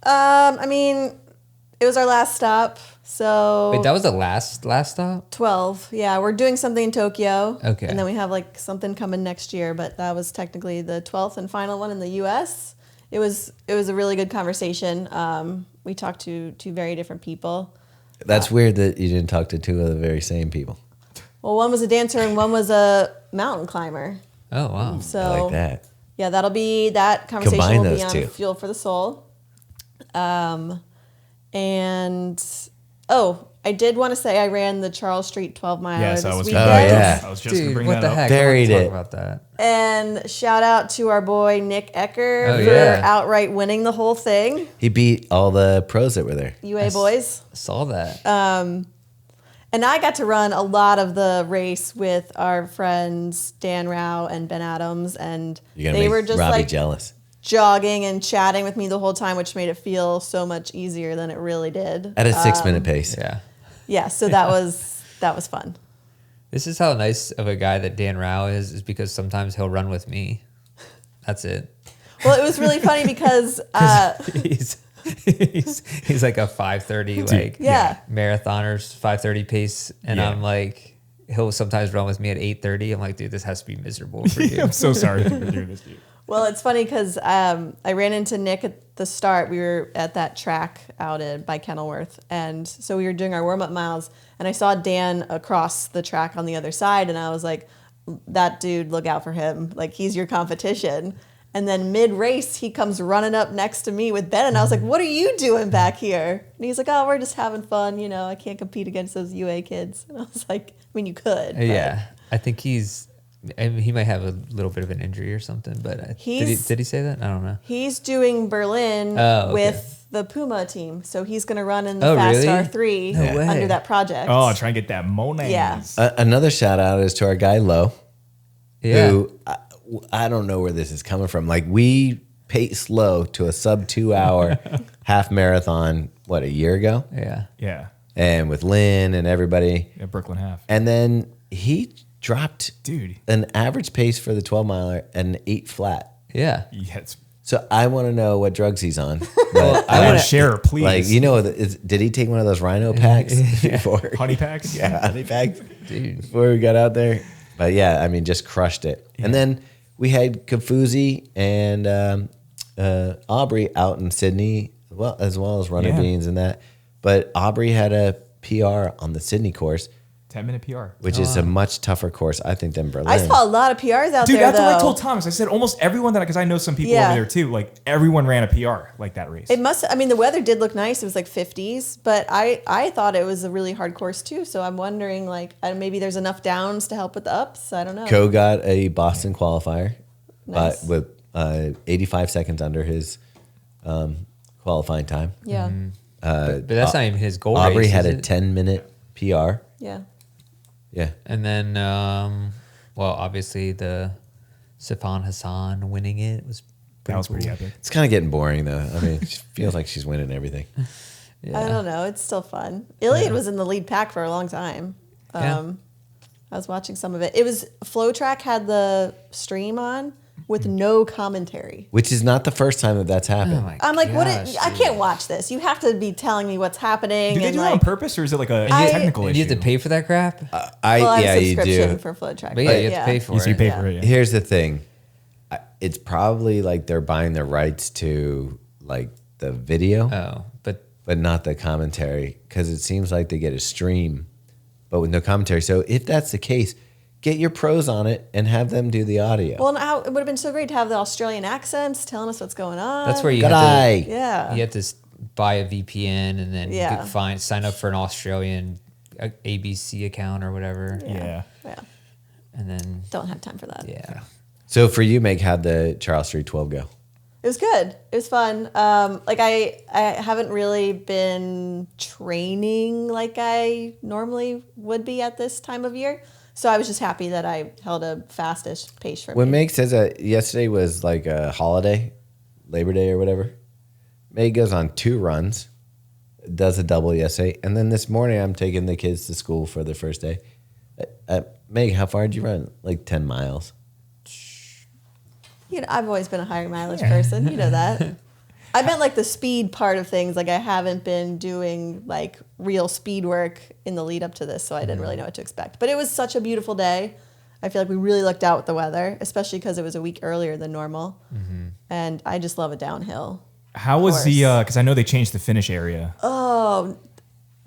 It was our last stop. So Wait, that was the last stop? 12. Yeah, we're doing something in Tokyo. Okay. And then we have like something coming next year, but that was technically the 12th and final one in the US. It was a really good conversation. We talked to two very different people. That's weird that you didn't talk to two of the very same people. Well, one was a dancer and one was a mountain climber. Oh, wow. So I like that. yeah, that conversation Combine will be those on two. Fuel for the Soul. I did want to say I ran the Charles Street 12 miler Yes, this I was weekend. gonna, yeah. I was just gonna Dude, bring what that the up. heck? Buried I wanna it. talk about that. And shout out to our boy Nick Ecker Oh, for yeah. outright winning the whole thing. He beat all the pros that were there. UA boys. Saw that. And I got to run a lot of the race with our friends Dan Rao and Ben Adams, and You're gonna they make were just Robbie like jealous. jogging and chatting with me the whole time, which made it feel so much easier than it really did. At a 6-minute pace. Yeah. Yeah, so that was fun. This is how nice of a guy that Dan Rao is because sometimes he'll run with me. That's it. Well, it was really funny because He's like a 5:30 like yeah. marathoners 5:30 pace, and Yeah. I'm like, he'll sometimes run with me at 8:30. I'm like, dude, this has to be miserable for you. I'm so sorry to hear this, dude. Well, it's funny because I ran into Nick at the start. We were at that track out by Kenilworth. And so we were doing our warm-up miles. And I saw Dan across the track on the other side. And I was like, that dude, look out for him. Like, he's your competition. And then mid-race, he comes running up next to me with Ben. And I was like, what are you doing back here? And he's like, oh, we're just having fun. You know, I can't compete against those UA kids. And I was like, I mean, you could. but- Yeah, I think he might have a little bit of an injury or something, but did he say that? I don't know. He's doing Berlin Oh, okay. with the Puma team. So he's going to run in the Oh, Fast really? R3 No way. under that project. Oh, try and get that Monads. Yeah. Another shout out is to our guy Lo, Yeah. who I don't know where this is coming from. Like we paced Lo to a sub 2 hour half marathon, a year ago? Yeah. Yeah. and with Lynn and everybody. Yeah, Brooklyn half. And then he dropped Dude. an average pace for the 12 miler at an 8 flat. Yeah. Yeah, it's So I want to know what drugs he's on. Well, I want to share, please. Like, you know, did he take one of those rhino packs before? Honey packs? Yeah, honey packs. Dude. Before we got out there. But yeah, I mean, just crushed it. Yeah. And then we had Kafuzi and Aubrey out in Sydney, as well as Runner Beans and that. But Aubrey had a PR on the Sydney course. 10-minute PR. Which is a much tougher course, I think, than Berlin. I saw a lot of PRs out Dude, there, that's what I though. told Thomas. I said almost everyone because I know some people over there too. Like everyone ran a PR like that race. It must. I mean, the weather did look nice. It was like 50s, but I thought it was a really hard course too. So I'm wondering, like, maybe there's enough downs to help with the ups. I don't know. Co got a Boston qualifier, Nice. with 85 seconds under his qualifying time. Yeah. But that's not even his goal Aubrey race, had is a it? 10-minute PR. Yeah. Yeah. And then, well, obviously the Sifan Hassan winning it was That was pretty cool. epic. It's kind of getting boring, though. I mean, it feels like she's winning everything. Yeah. I don't know. It's still fun. Iliad was in the lead pack for a long time. Yeah. I was watching some of it. It was Flow Track had the stream on with no commentary. Which is not the first time that that's happened. Oh my I'm like, gosh, I dude. can't watch this. You have to be telling me what's happening. Do they and do it on like, purpose or is it like a I- technical And issue? you have to pay for that crap? well, I have yeah, a you subscription do. for Flow Track. But yeah, you have to pay for So you it. pay Yeah. for it. Yeah. Here's the thing. It's probably like they're buying the rights to like the video, Oh, but not the commentary, because it seems like they get a stream, but with no commentary. So if that's the case, get your pros on it and have them do the audio. Well, now it would have been so great to have the Australian accents telling us what's going on. that's where you Good have eye. to, Yeah. you have to buy a VPN and then Yeah. sign up for an Australian ABC account or whatever. Yeah. Yeah. And then, Don't have time for that. yeah. So for you, Meg, how'd the Charles Street 12 go? It was good. It was fun. Like I haven't really been training like I normally would be at this time of year. So I was just happy that I held a fastish pace for When me. Meg says that yesterday was like a holiday, Labor Day or whatever, Meg goes on 2 runs, does a double yesterday, and then this morning I'm taking the kids to school for the first day. Meg, how far did you run? Like 10 miles. You know, I've always been a higher mileage person. You know that. I meant like the speed part of things. Like I haven't been doing like real speed work in the lead up to this, so I didn't really know what to expect. But it was such a beautiful day. I feel like we really lucked out with the weather, especially because it was a week earlier than normal. And I just love a downhill. How was course. the, because I know they changed the finish area. Oh,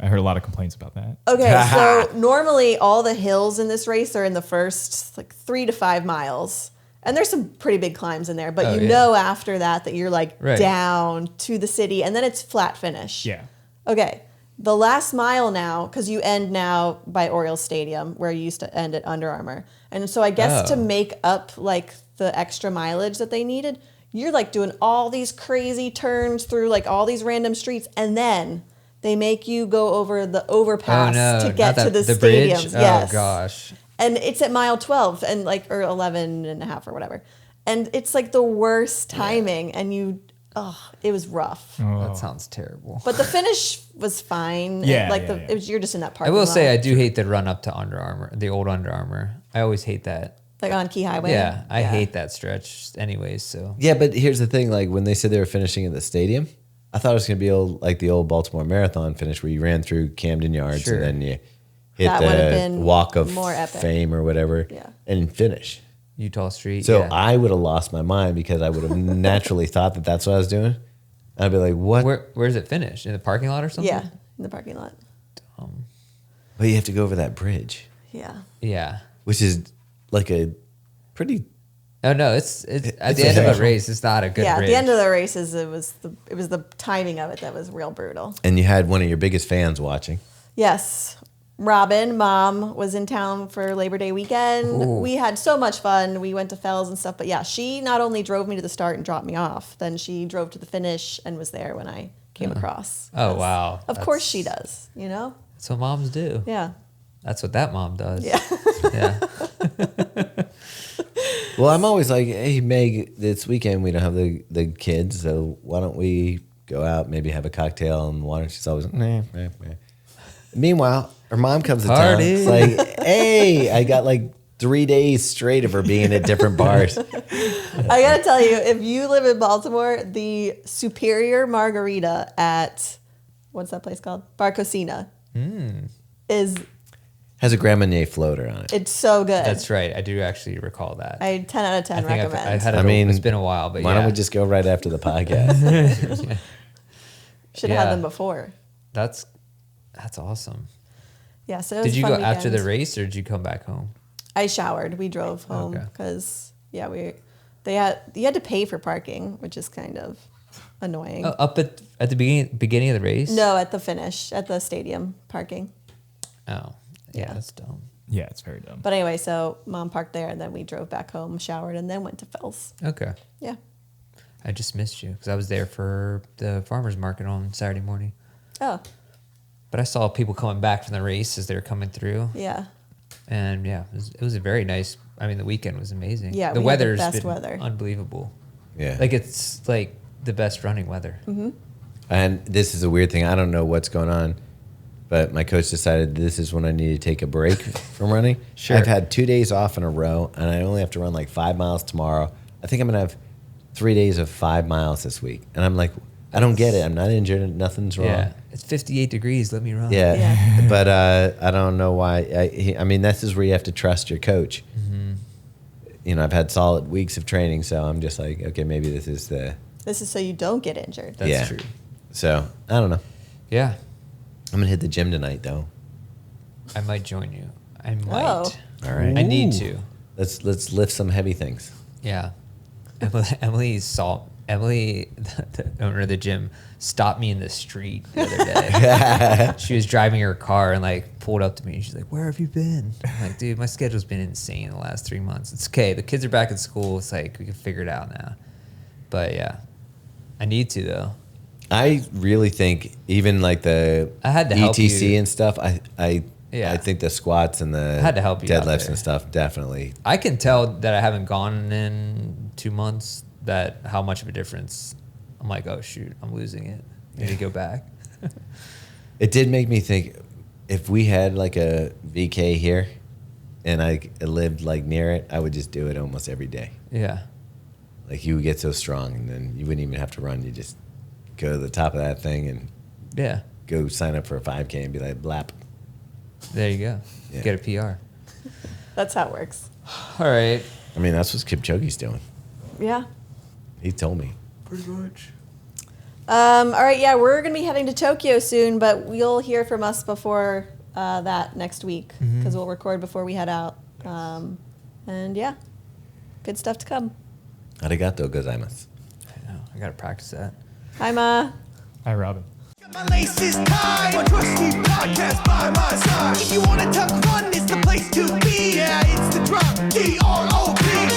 I heard a lot of complaints about that. okay. So normally all the hills in this race are in the first like 3 to 5 miles. And there's some pretty big climbs in there, but Oh, you yeah. know after that you're like Right. down to the city, and then it's flat finish. Yeah. Okay. The last mile now, because you end now by Orioles Stadium, where you used to end at Under Armour. And so I guess to Oh. make up like the extra mileage that they needed, you're like doing all these crazy turns through like all these random streets, and then they make you go over the overpass to get not to the the stadiums. bridge? Yes. Oh gosh. And it's at mile 12 and like, or 11 and a half or whatever. And it's like the worst timing. And it was rough. That sounds terrible. But the finish was fine. Yeah, Like yeah. It was, you're just in that I parking will lot. say I do hate the run up to Under Armour, the old Under Armour. I always hate that. Like on Key Highway. Yeah, I hate that stretch anyways, so. Yeah, but here's the thing. Like when they said they were finishing at the stadium, I thought it was going to be like the old Baltimore Marathon finish where you ran through Camden Yards Sure. and then you hit That would've the been Walk of more epic. Fame or whatever Yeah. and finish. Utah Street. So yeah. I would have lost my mind because I would have naturally thought that that's what I was doing. I'd be like, what? Where's it finished? In the parking lot or something? Yeah. In the parking lot. But you have to go over that bridge, Yeah. Yeah. which is like a pretty. Oh no, it's at It's the end of a- a race. It's not a good Yeah. At bridge. the end of the races, it was the timing of it that was real brutal. And you had one of your biggest fans watching. Yes. Robin, mom, was in town for Labor Day weekend. Ooh. We had so much fun. We went to Fells and stuff. But yeah, she not only drove me to the start and dropped me off, then she drove to the finish and was there when I came across. Oh, 'Cause wow. Of course she does, you know? That's what moms do. Yeah. That's what that mom does. Yeah. Yeah. Well, I'm always like, hey, Meg, this weekend we don't have the kids, so why don't we go out, maybe have a cocktail and water? She's always, nah. Meanwhile, her mom comes to town. Party. It's like, hey, I got like 3 days straight of her being at different bars. I gotta tell you, if you live in Baltimore, the Superior Margarita at what's that place called? Bar Cocina is Has a Grand Marnier floater on it. it's so good. That's right. I do actually recall that. I 10 out of 10 I think recommend. I've had it. I mean, it's been a while, but Why don't we just go right after the podcast? Should have had them before. That's awesome. Yeah, so it was Did you a go fun after the weekend. race, or did you come back home? I showered. We drove home Okay. because you had to pay for parking, which is kind of annoying. Up at the beginning of the race? No, at the finish, at the stadium parking. Oh, Yeah. that's dumb. Yeah, it's very dumb. But anyway, so mom parked there, and then we drove back home, showered, and then went to Phil's. Okay. Yeah. I just missed you because I was there for the farmer's market on Saturday morning. Oh, But I saw people coming back from the race as they were coming through. yeah. And yeah, it was a very nice. I mean, the weekend was amazing. Yeah, the we had the weather's best been weather. unbelievable. Yeah. Like it's like the best running weather. Mm-hmm. And this is a weird thing. I don't know what's going on, but my coach decided this is when I need to take a break from running. Sure. I've had 2 days off in a row, and I only have to run like 5 miles tomorrow. I think I'm going to have 3 days of 5 miles this week. And I'm like, I don't get it. I'm not injured. Nothing's wrong. Yeah, it's 58 degrees. Let me run. Yeah. Yeah. But I don't know why. I mean, this is where you have to trust your coach. Mm-hmm. You know, I've had solid weeks of training, so I'm just like, okay, maybe this is the. This is so you don't get injured. That's Yeah. true. So I don't know. Yeah, I'm going to hit the gym tonight, though. I might join you. I might. Oh. All right. I need to. Let's lift some heavy things. Yeah. Emily, the owner of the gym, stopped me in the street the other day. She was driving her car and like pulled up to me. And she's like, "Where have you been?" I'm like, "Dude, my schedule's been insane the last 3 months. It's okay. The kids are back at school. It's like we can figure it out now." But yeah, I need to though. I really think even like the I had to help ETC you. and stuff. I think the squats and the I had to help you out deadlifts there. and stuff definitely. I can tell that I haven't gone in 2 months. That how much of a difference. I'm like, oh shoot, I'm losing it. I need to go back. It did make me think if we had like a VK here and I lived like near it, I would just do it almost every day. Yeah. Like you would get so strong and then you wouldn't even have to run. You just go to the top of that thing and Yeah. go sign up for a 5K and be like, blap. There you go. Yeah. Get a PR. That's how it works. All right. I mean, that's what Kipchoge's doing. Yeah. He told me. Pretty much. All right. Yeah, we're gonna be heading to Tokyo soon, but you'll hear from us before that next week because we'll record before we head out. And yeah, good stuff to come. Arigato gozaimasu. I know. I got to practice that. Hi, Ma. Hi, Robin. Got my laces tied, my trusty podcast by my side. If you wanna talk fun, it's the place to be. Yeah, it's the drop, D-R-O-P.